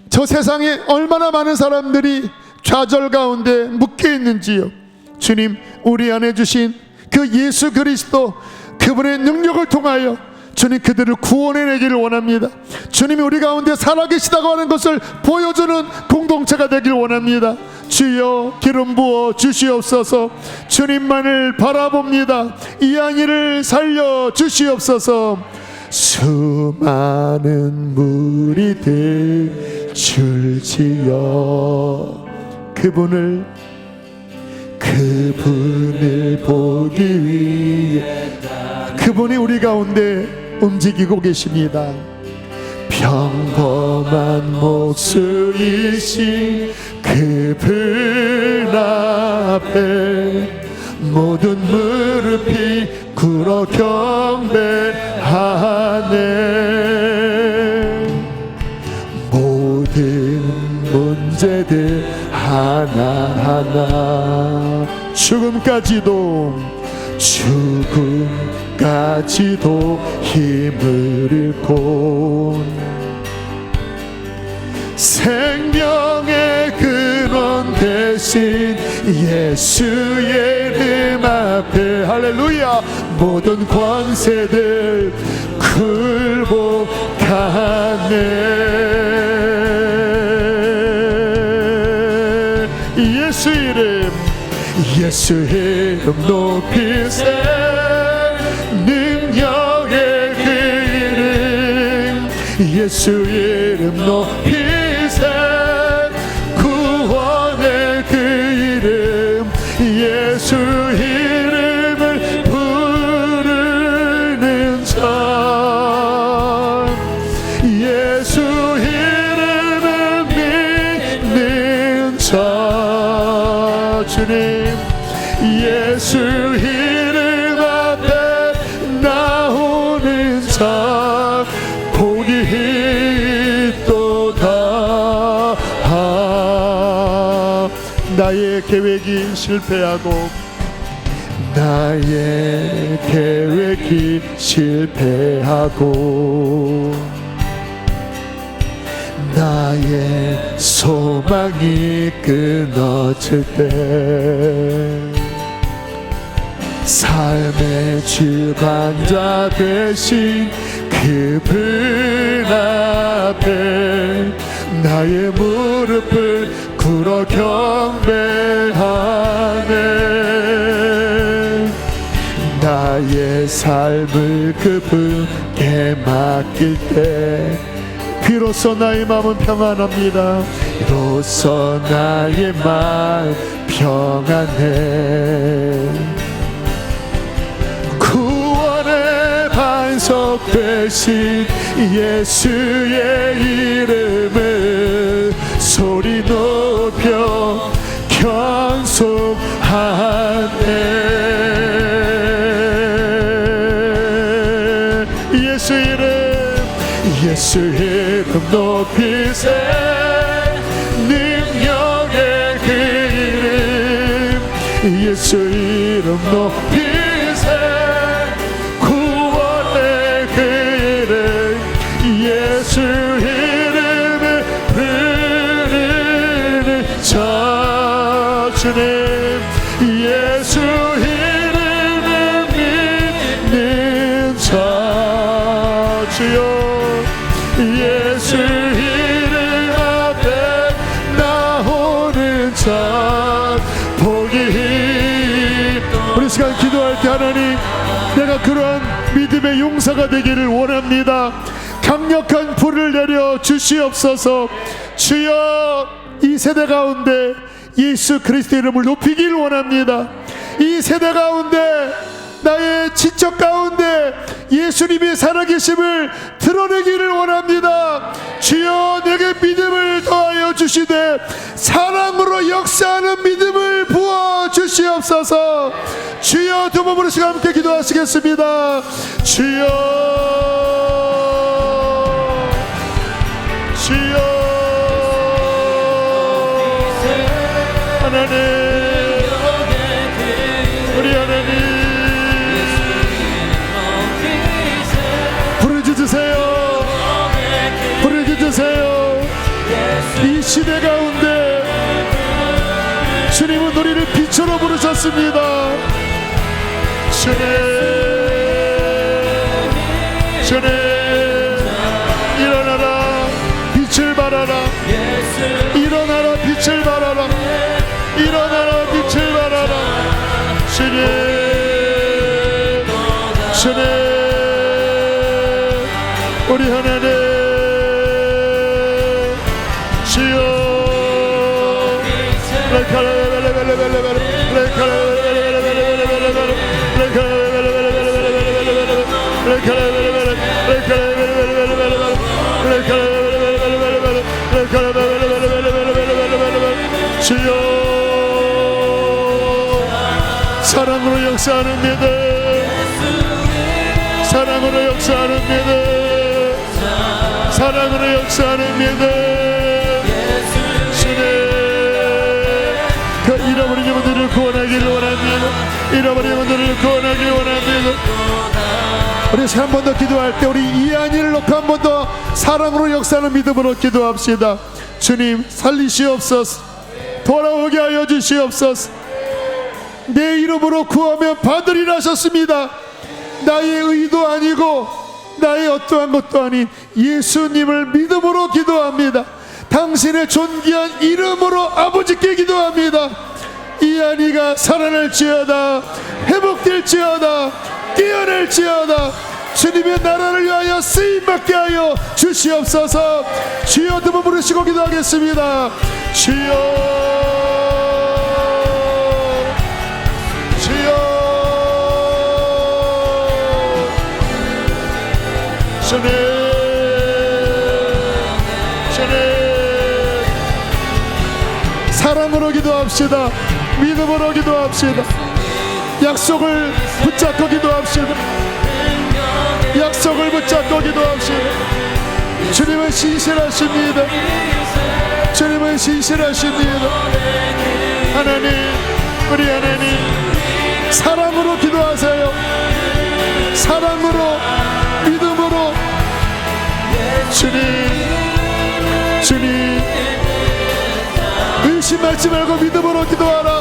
저 세상에 얼마나 많은 사람들이 좌절 가운데 묶여 있는지요. 주님, 우리 안에 주신 그 예수 그리스도, 그분의 능력을 통하여 주님 그들을 구원해내기를 원합니다. 주님이 우리 가운데 살아계시다고 하는 것을 보여주는 공동체가 되길 원합니다. 주여, 기름 부어 주시옵소서. 주님만을 바라봅니다. 이 아이를 살려 주시옵소서. 수많은 무리들 줄지어 그분을 보기 위해 그분이 우리 가운데 움직이고 계십니다. 평범한 목수이신 그분 앞에 모든 무릎이 꿇어 경배하네. 모든 문제들 하나하나 죽음까지도 힘을 잃고 생명의 근원 대신 예수의 이름 앞에 할렐루야 모든 권세들 굴복하네. 예수 이름 높이세. 능력의 그 이름 예수 이름 높이세. 구원의 그 이름 예수 이름을 부르는 자 예수 이름을 믿는 자 주님 예수 이름 앞에 나오는 자 복이 있도다. 나의 계획이 실패하고 나의 계획이 실패하고 나의 소망이 끊어질 때 삶의 주관자 되신 그분 앞에 나의 무릎을 꿇어 경배하네. 나의 삶을 그분께 맡길 때 비로소 나의 마음은 평안합니다. 비로소 나의 마음 평안해. 구원의 반석 되신 예수의 이름을 소리 높여 경속하네. 예수 이름 높이세. 능력의 그 이름 예수 이름 높이세. 구원의 그 이름 예수 이름을 부르는 자 주님 예수 이름을 믿는 자 주여 예수 이름 앞에 나오는 복이. 우리 시간 기도할 때 하나님, 내가 그러한 믿음의 용사가 되기를 원합니다. 강력한 불을 내려 주시옵소서. 주여, 이 세대 가운데 예수 그리스도 이름을 높이길 원합니다. 이 세대 가운데, 나의 친척 가운데 예수님의 살아계심을 드러내기를 원합니다. 주여, 내게 믿음을 더하여 주시되 사랑으로 역사하는 믿음을 부어 주시옵소서. 주여, 두 몸으로 시간 함께 기도하시겠습니다. 주여, 주여, 하나님, 우리 하나님 부르짖으세요. 부르짖으세요. 이 시대 가운데 주님은 우리를 빛으로 부르셨습니다. 주님, 주님, 일어나라, 빛을 발하라. 일어나라, 빛을 발하라. 일어나라, 빛을 발하라. 주님, 주님, 우리 하나님, 주여. 주여, 사랑으로 역사하는 믿음, 사랑으로 역사하는 믿음, 사랑으로 역사하는 믿음. 주님, 그 잃어버린 영혼들을 구원하기를 원합니다. 잃어버린 영혼들을 구원하기를 원합니다. 우리 한 번 더 기도할 때 우리 이한이를 놓고 한 번 더 사랑으로 역사하는 믿음으로 기도합시다. 주님, 살리시옵소서. 돌아오게 하여 주시옵소서. 내 이름으로 구하면 받으리라 하셨습니다. 나의 의도 아니고 나의 어떠한 것도 아닌 예수님을 믿음으로 기도합니다. 당신의 존귀한 이름으로 아버지께 기도합니다. 이한이가 살아날지어다, 회복될지어다, 깨어날지어다. 주님의 나라를 위하여 쓰임받게 하여 주시옵소서. 주여, 두 번 부르시고 기도하겠습니다. 주여, 주여, 주님, 주님. 사랑으로 기도합시다. 믿음으로 기도합시다. 약속을 붙잡고 기도합시다. 약속을 붙잡고 기도합시다. 주님은 신실하십니다. 주님은 신실하십니다. 하나님, 우리 하나님, 사랑으로 기도하세요. 사랑으로, 믿음으로. 주님, 주님, 의심하지 말고 믿음으로 기도하라.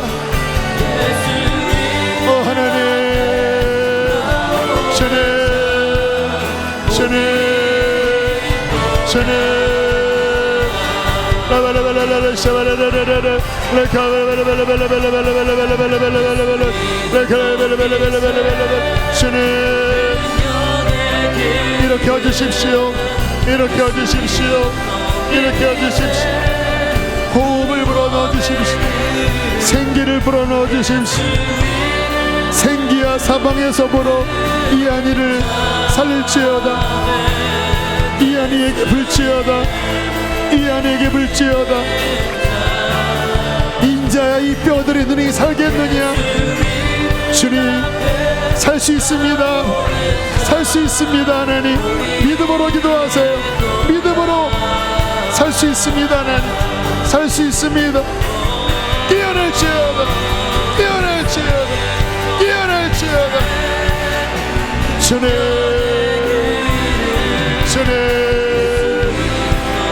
하나님, 주님, 주님, 주님. 주님, 이렇게 해주십시오. 이렇게 해주십시오. 이렇게 해주십시오. 호흡을 불어넣어 주십시오. 생기를 불어넣어 주십시오. 생기와 사방의 섭으로 이한이를 살릴지어다. 이한이에게 불지어다. 이한이에게 불지어다. 인자야, 이 뼈들이 너희 살겠느냐? 주님, 살 수 있습니다. 살 수 있습니다. 하나님, 믿음으로 기도하세요. 믿음으로 살 수 있습니다. 하나님, 살 수 있습니다. 깨어날지어다. 깨어날지어다. 깨어날지어다. 주님, 주님,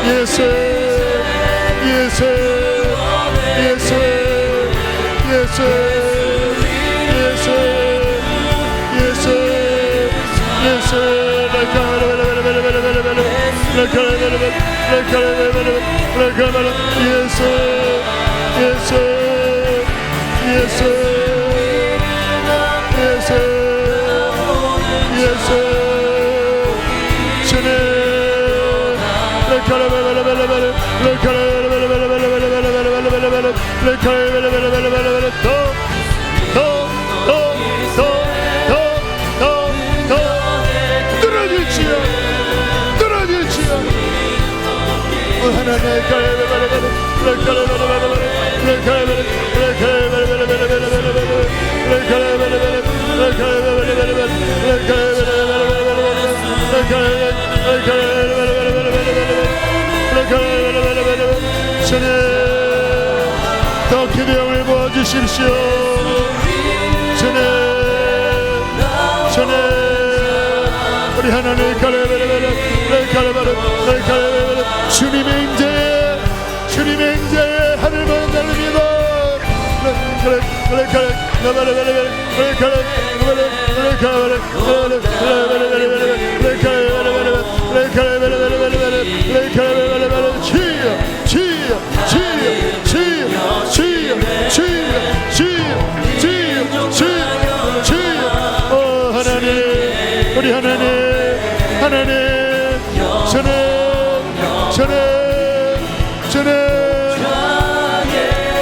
예수, 예수, 예수, 예수, 예수, 예수, 예수. 예수 예수 예수 예수 예수 주님 더 기대함을 부어주십시오. 주님 우리 하나님 주님의 임재에 하늘만 날립니다. 우리 하나님 주님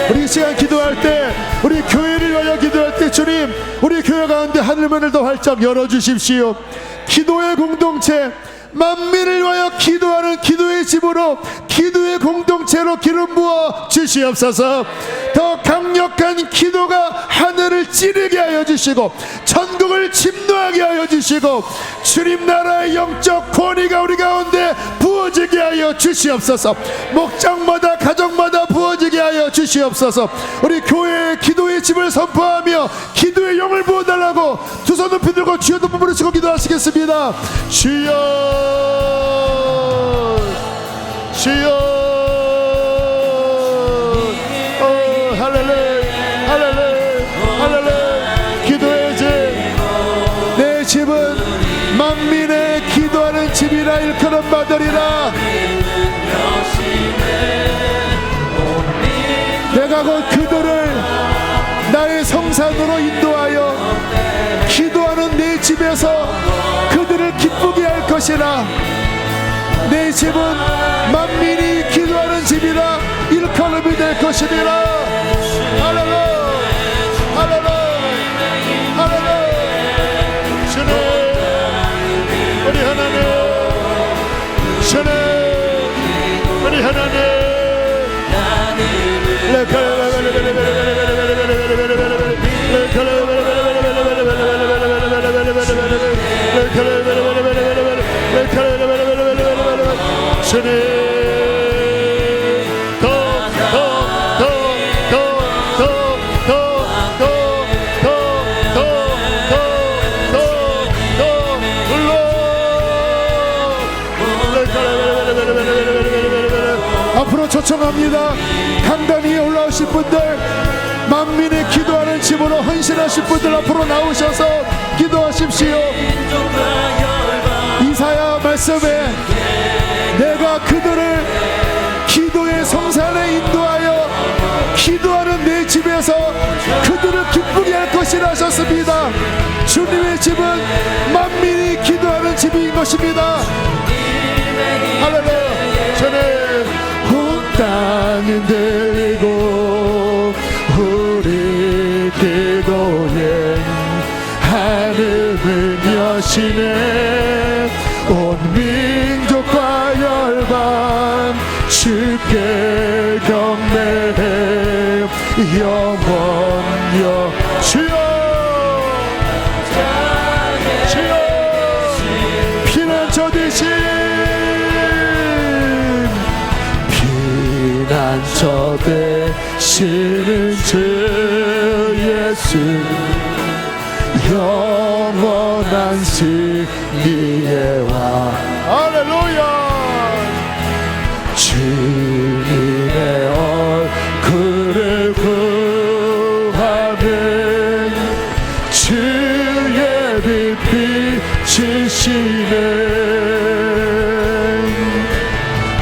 우리 이 시간 기도할 때 우리 교회를 위하여 기도할 때 주님 우리 교회 가운데 하늘문을 더 활짝 열어주십시오. 기도의 공동체 만민을 위하여 기도하는 기도의 집으로 기도의 공동체로 기름 부어 주시옵소서. 더 강력한 기도가 하늘을 찌르게 하여 주시고 천국을 침노하게 하여 주시고 주님 나라의 영적 권위가 우리 가운데 부어지게 하여 주시옵소서. 목장마다 가정마다 부어지게 하여 주시옵소서. 우리 교회의 기도의 집을 선포하며 기도의 영을 부어달라고 두 손 높이 들고 주여 높이 부르시고 기도하시겠습니다. 주여 주여 할렐루야 할렐루야 할렐루야. 기도의 집 내 집은 만민의 기도하는 집이라 일컬음 받으리라. 내가 곧 그들을 나의 성산으로 인도하여 기도하는 내 집에서 그들을 기쁘게 할 것이라. 내 집은 만민이 기도하는 집이라 일컬음이 될 것이니라. 할렐루야 할렐루야 할렐루야. 주님 우리 하나님 주님 우리 하나님 앞으로 초청합니다. 강단 위에 올라오신 분들 만민이 기도하는 집으로 헌신하신 분들 앞으로 나오셔서 기도하십시오. 이사야 말씀에 내가 그들을 기도의 성산에 인도하여 기도하는 내 집에서 그들을 기쁘게 할 것이라 하셨습니다. 주님의 집은 만민이 기도하는 집인 것입니다. 할렐루야. 주님 온 땅이 들리고 우리 기도에 하늘을 여시네. 온 민족과 열방 주께 경배해 영원여. 주여 주여 피난처 되신 피난처 되시는 주 예수 영원한 승리의 왕. 할렐루야. 주님의 얼굴을 구하는 주의 빛 비치시네.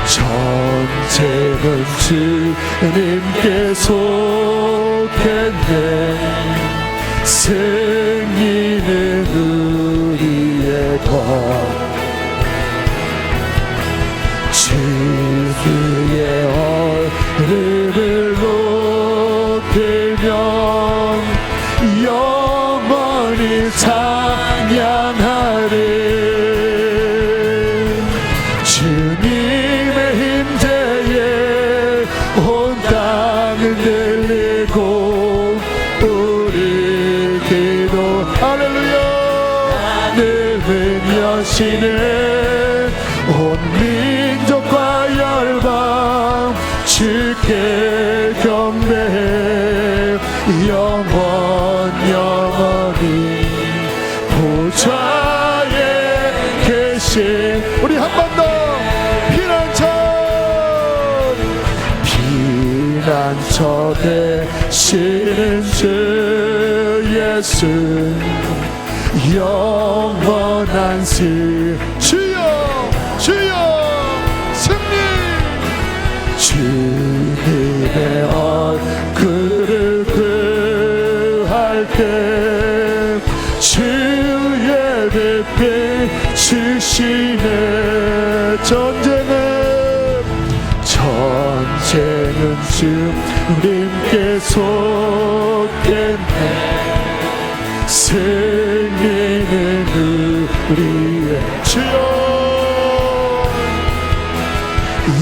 저 주님께 속했네. 승리는 우리의 것. 주의 얼음을 높이면 영원히 찬양하리. 주님의 임재에 온 땅을 들리고 우리 기도 할렐루야. 하늘은 여시네. 온 민족과 열방 주께 경배해. 영원히 보좌에 계신 우리 한 번 더 피난처 되시는 주 예수. 영원한 주여 주여 승리. 주님의 얼굴을 구할 때 주의 빛 비추시네. 전쟁은 주님께 속했네. 승리는 우리의 주여.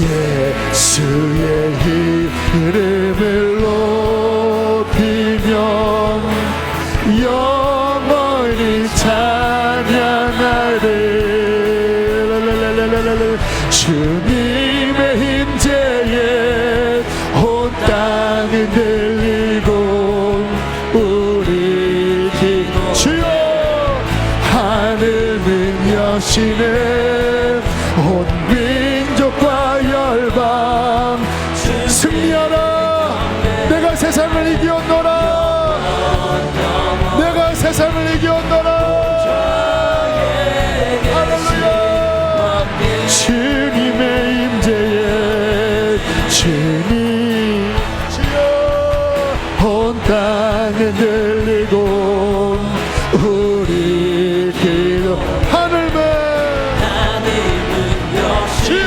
예수의 이름을 높이면 영원히 찬양하리. 주님의 임재에 온 땅이 들리고 우리 기도 주여. 하늘은 여시네. 온 민족과 열방 승리하라. 내가 세상을 이기었노라. 내가 세상을 이기었노라. 할렐루야. 주님의 임재에 주님 주여. 온 땅에 들리고 우리 기도 하늘은 주여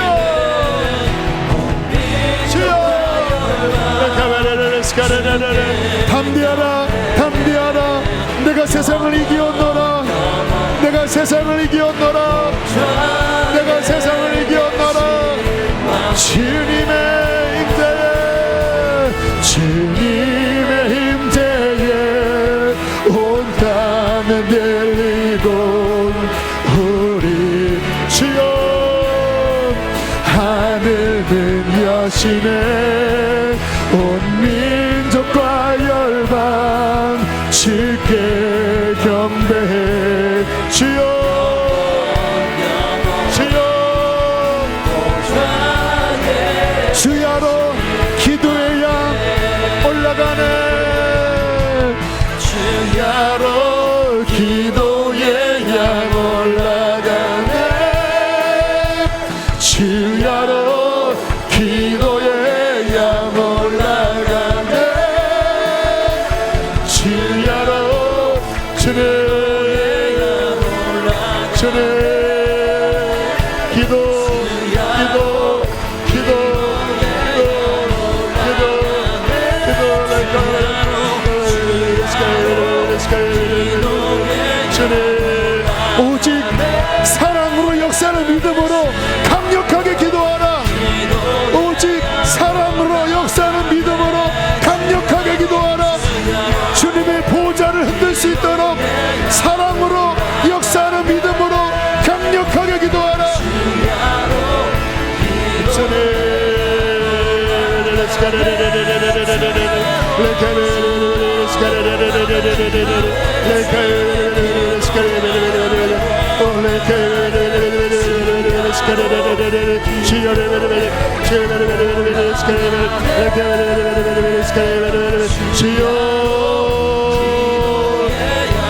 주여. 담대하라 담대하라. 내가 세상을 이기었노라. 내가 세상을 이기었노라. 내가 세상을 이기었노라. 주님의 임재에 주님의 임재에 온 땅은 들리고 우리 주여. 하늘은 여시네. 온 민족과 열방 주께 경배해. 주여 주여. 주야로 기도의 양 올라가네. 주야로 기도의 양 올라가네. 주야로 기도의 양 올라가네. 주야로 주님 주님 기도 오직 사랑으로 역사를 믿음으로 강력하게 기도하라. 오직 사랑으로 역사는 믿음으로 강력하게 기도하라. 주님의 보좌를 흔들 수 있도록 사랑으로 역사는 믿음으로 강력하게 기도하라.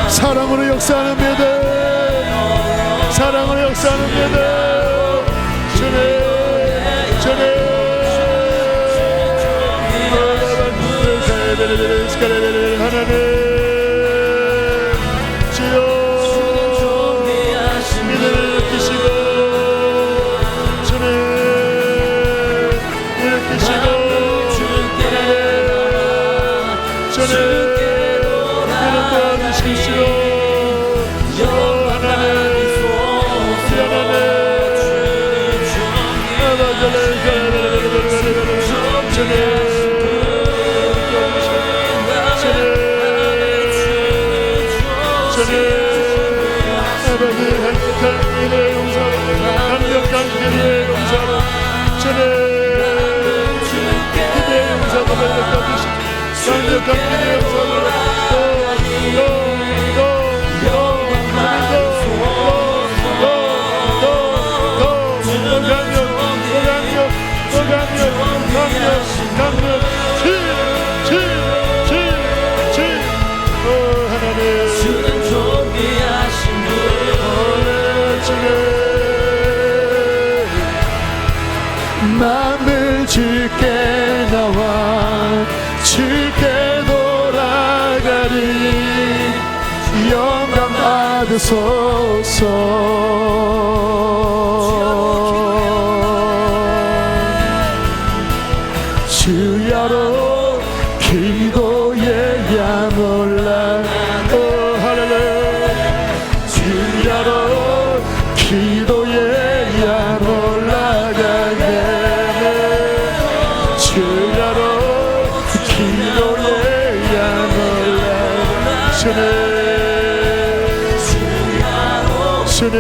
사랑으로 역사하는 믿음, 사랑으로 역사하는 믿음. 주님, 주님. 하나님 주여 믿음을 일으키시고 주님 일으키시고 주님 믿음 도와주십시오. 맘을 주께 나와 주께 돌아가리 영광 받으소서. 주야로 기도의 양 올라가 주야로 기도의 양 올라가네 주야로 기도의 양 올라가네 주님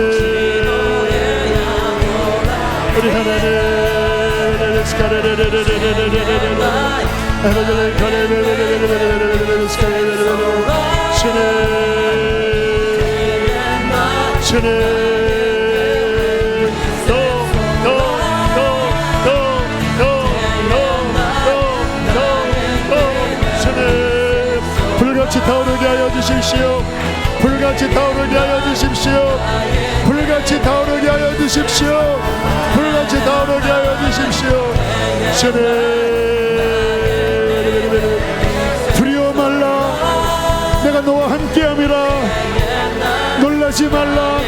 우리 하나님 주님 불같이 타오르게 하여 주십시오. 불같이 타오르게 하여 주십시오. 불같이 타오르게 하여 주십시오. 불같이 타오르게 하여 주십시오. 주님 두려워 말라 내가 너와 함께함이라 놀라지 말라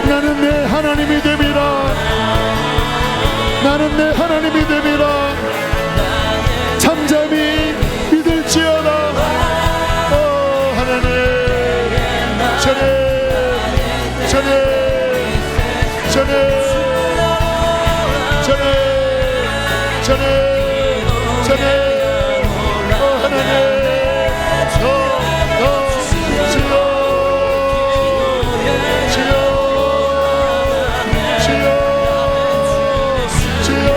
나는 내 하나님이 됨이라 나는 내 하나님이 됨이라 잠잠히 믿을지어다. 하나님 주님 주님 주님 주님 주님 주님 하나님 더 주여 주여 주여 주여 주여 주여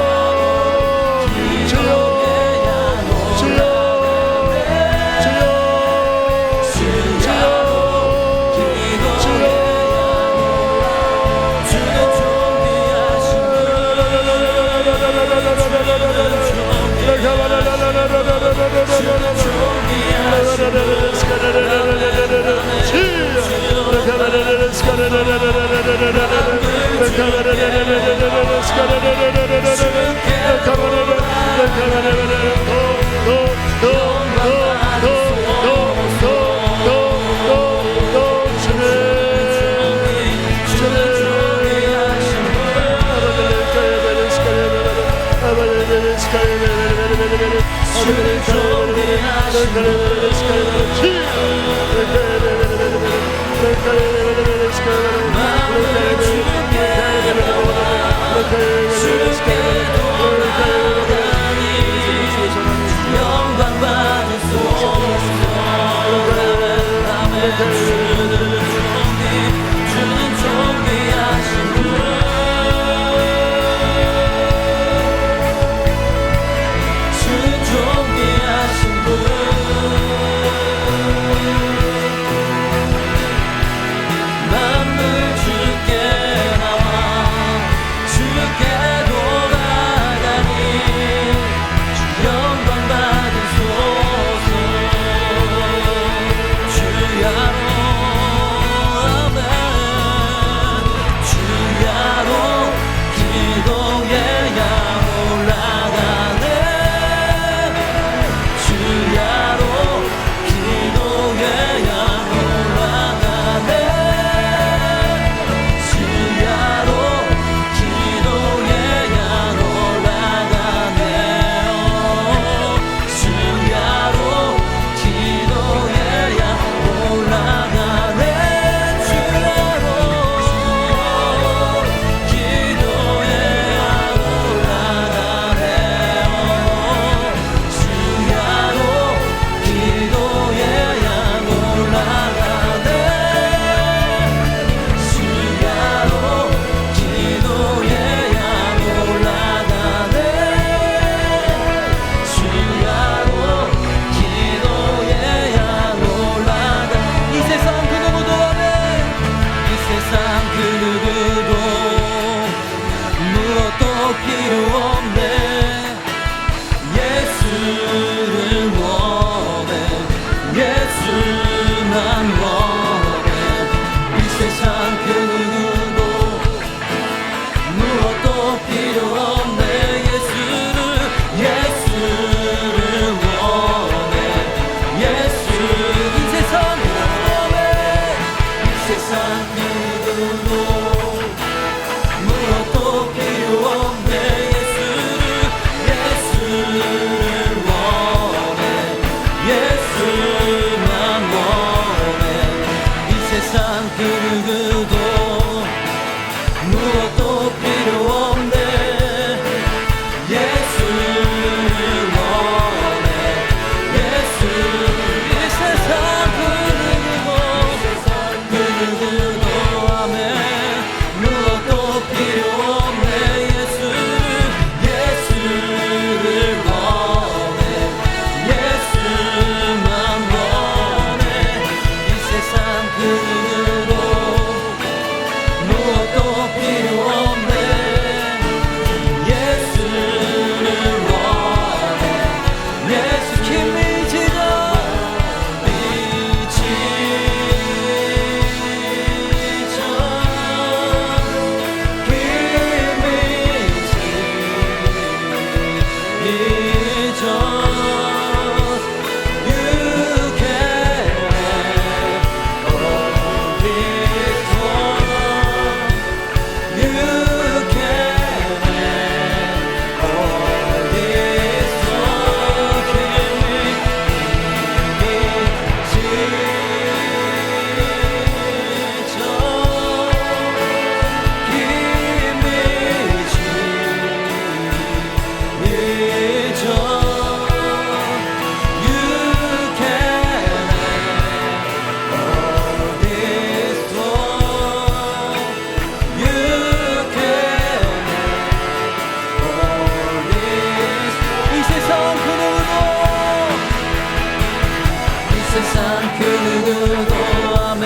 누구도 아멘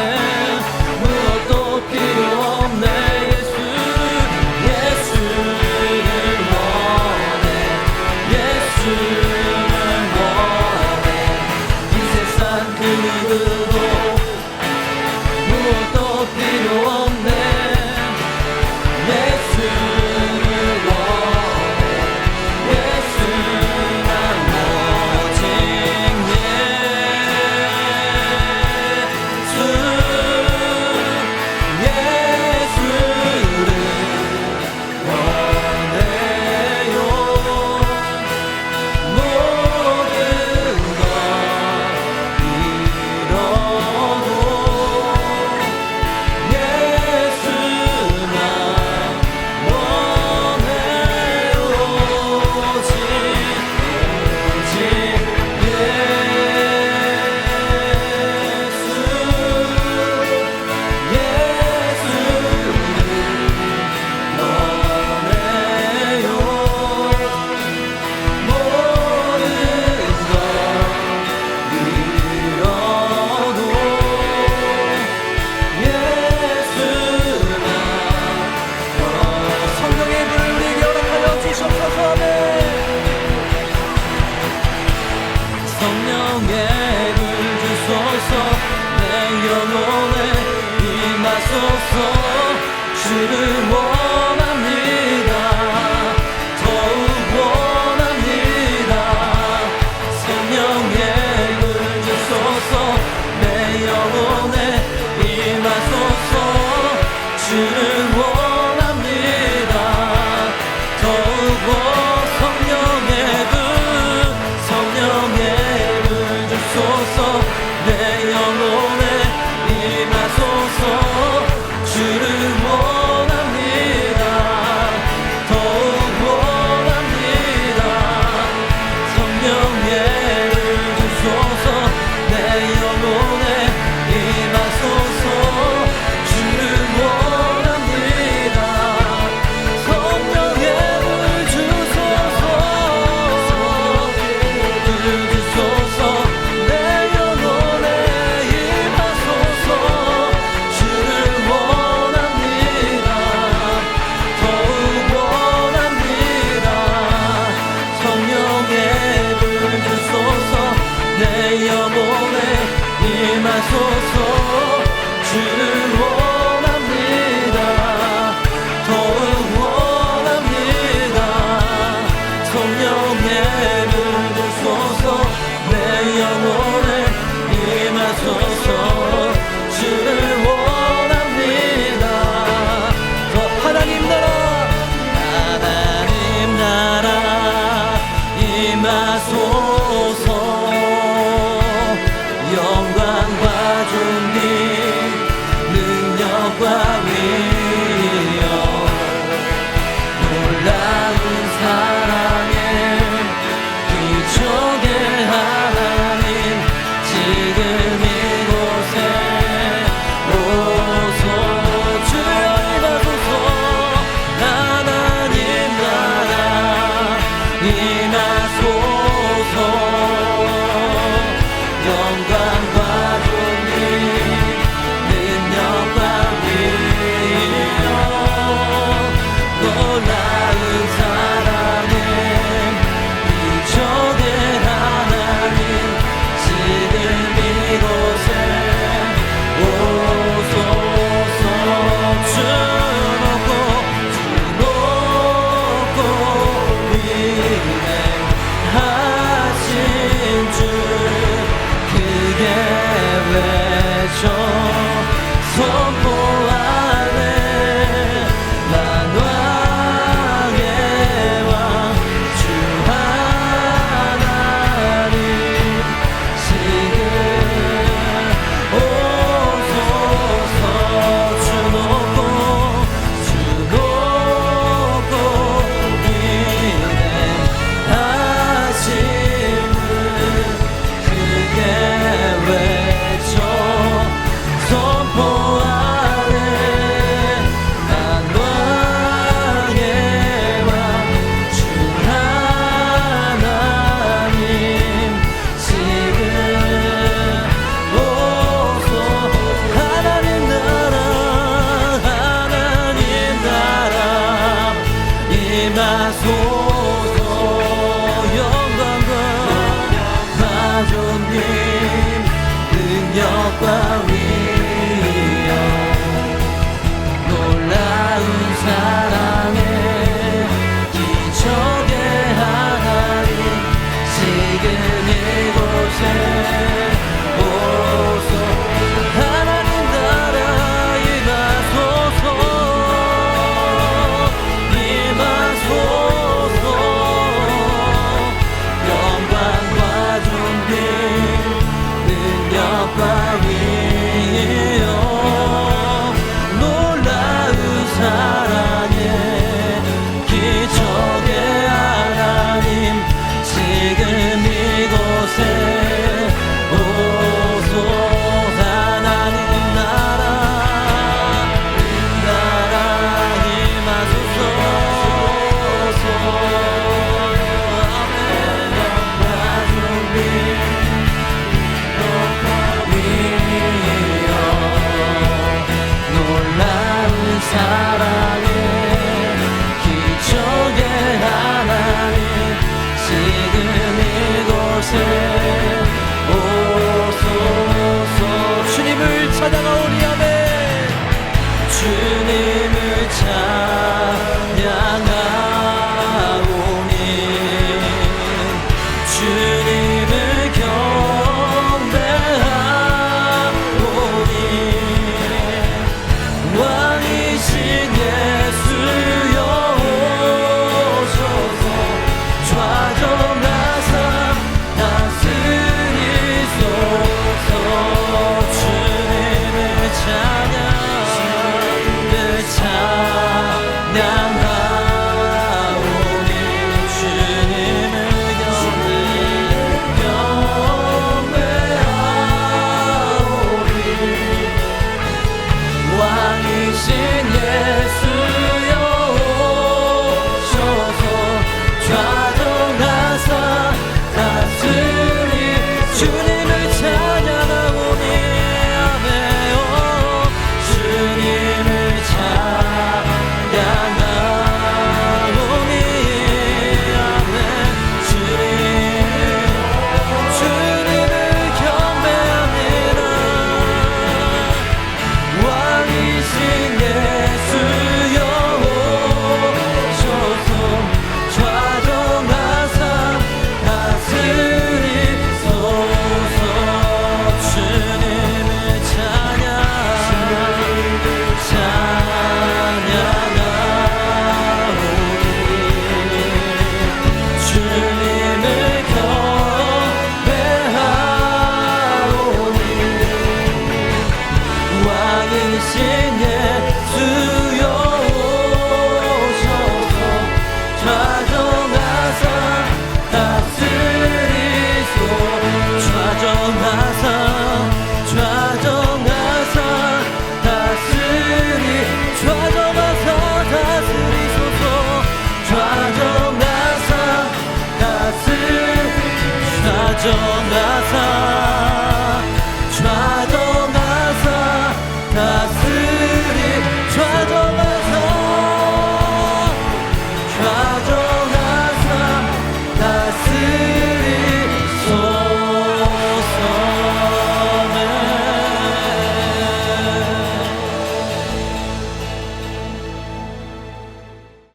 무엇도 필요 없네 예수를 원해 예수를 원해 이 세상 그 누구도 무엇도 필요 없네 예수를 원해 예수만 오직 예수를 원해요 모든 걸 잃어도 예수만 원해요 오직 성령의 불을 우리에게 허락하여 주시옵소서. 성령의 불 주소서 내 영혼에 임하소서 주를 원합니다 더욱 원합니다 성령의 불 주소서 내 영혼에 임하소서 주를 원합니다 더욱 성령의 불 주소서 내 영혼에 임하소서 주를 원합니다 더욱 원합니다 성령의 불 주소서 내 영혼에 임하소서 주를 원합니다 성령의 불 주소서 불 주소서 내 영혼에 임하소서 주를 원합니다 더욱 원합니다 성령의 불 주소서 내 영혼에 임하소서 주를 원합니다 더욱 원합니다 성령의 불 주소서 내 영혼에 임하소서 주를 원합니다 더 하나님 나라 임하소서 영광과 존귀 능력과 위엄 놀라운 사랑에 기적의 하나님 지금 이곳에 오소 주여 임하소서 하나님 나라 임하소서 영광과 존귀 능력과 위엄 놀라운 사랑에 기적의 하나님 지금 이곳에 오소서 주 높고 위대하신 주 크게 외쳐 선포하네 만왕의 임하소서. 영광과 마존님 능력과 위엄 놀라운 사랑에 기적의 하나님 지금 이곳에 오소. 하나님 나라 임하소서. 임하소서. 영광과 존귀 능력과 위엄 놀라운 사랑에 기적의 하나님 지금 이곳에 오소. 하나님 나라 임하소서. 아멘. 놀라운 사랑에 기적의 하나님 지금 이곳에 오소서. 주님을 찬양하오니 아멘. 주님을 찬양하오니 주님을 경배하오니 왕이신 예수여 오소서. 좌정하사 다스리소서. 주님을 찬양하오니 주님을 경배하오니 왕이신 예수여 오소서. 좌정하사 다스리 주님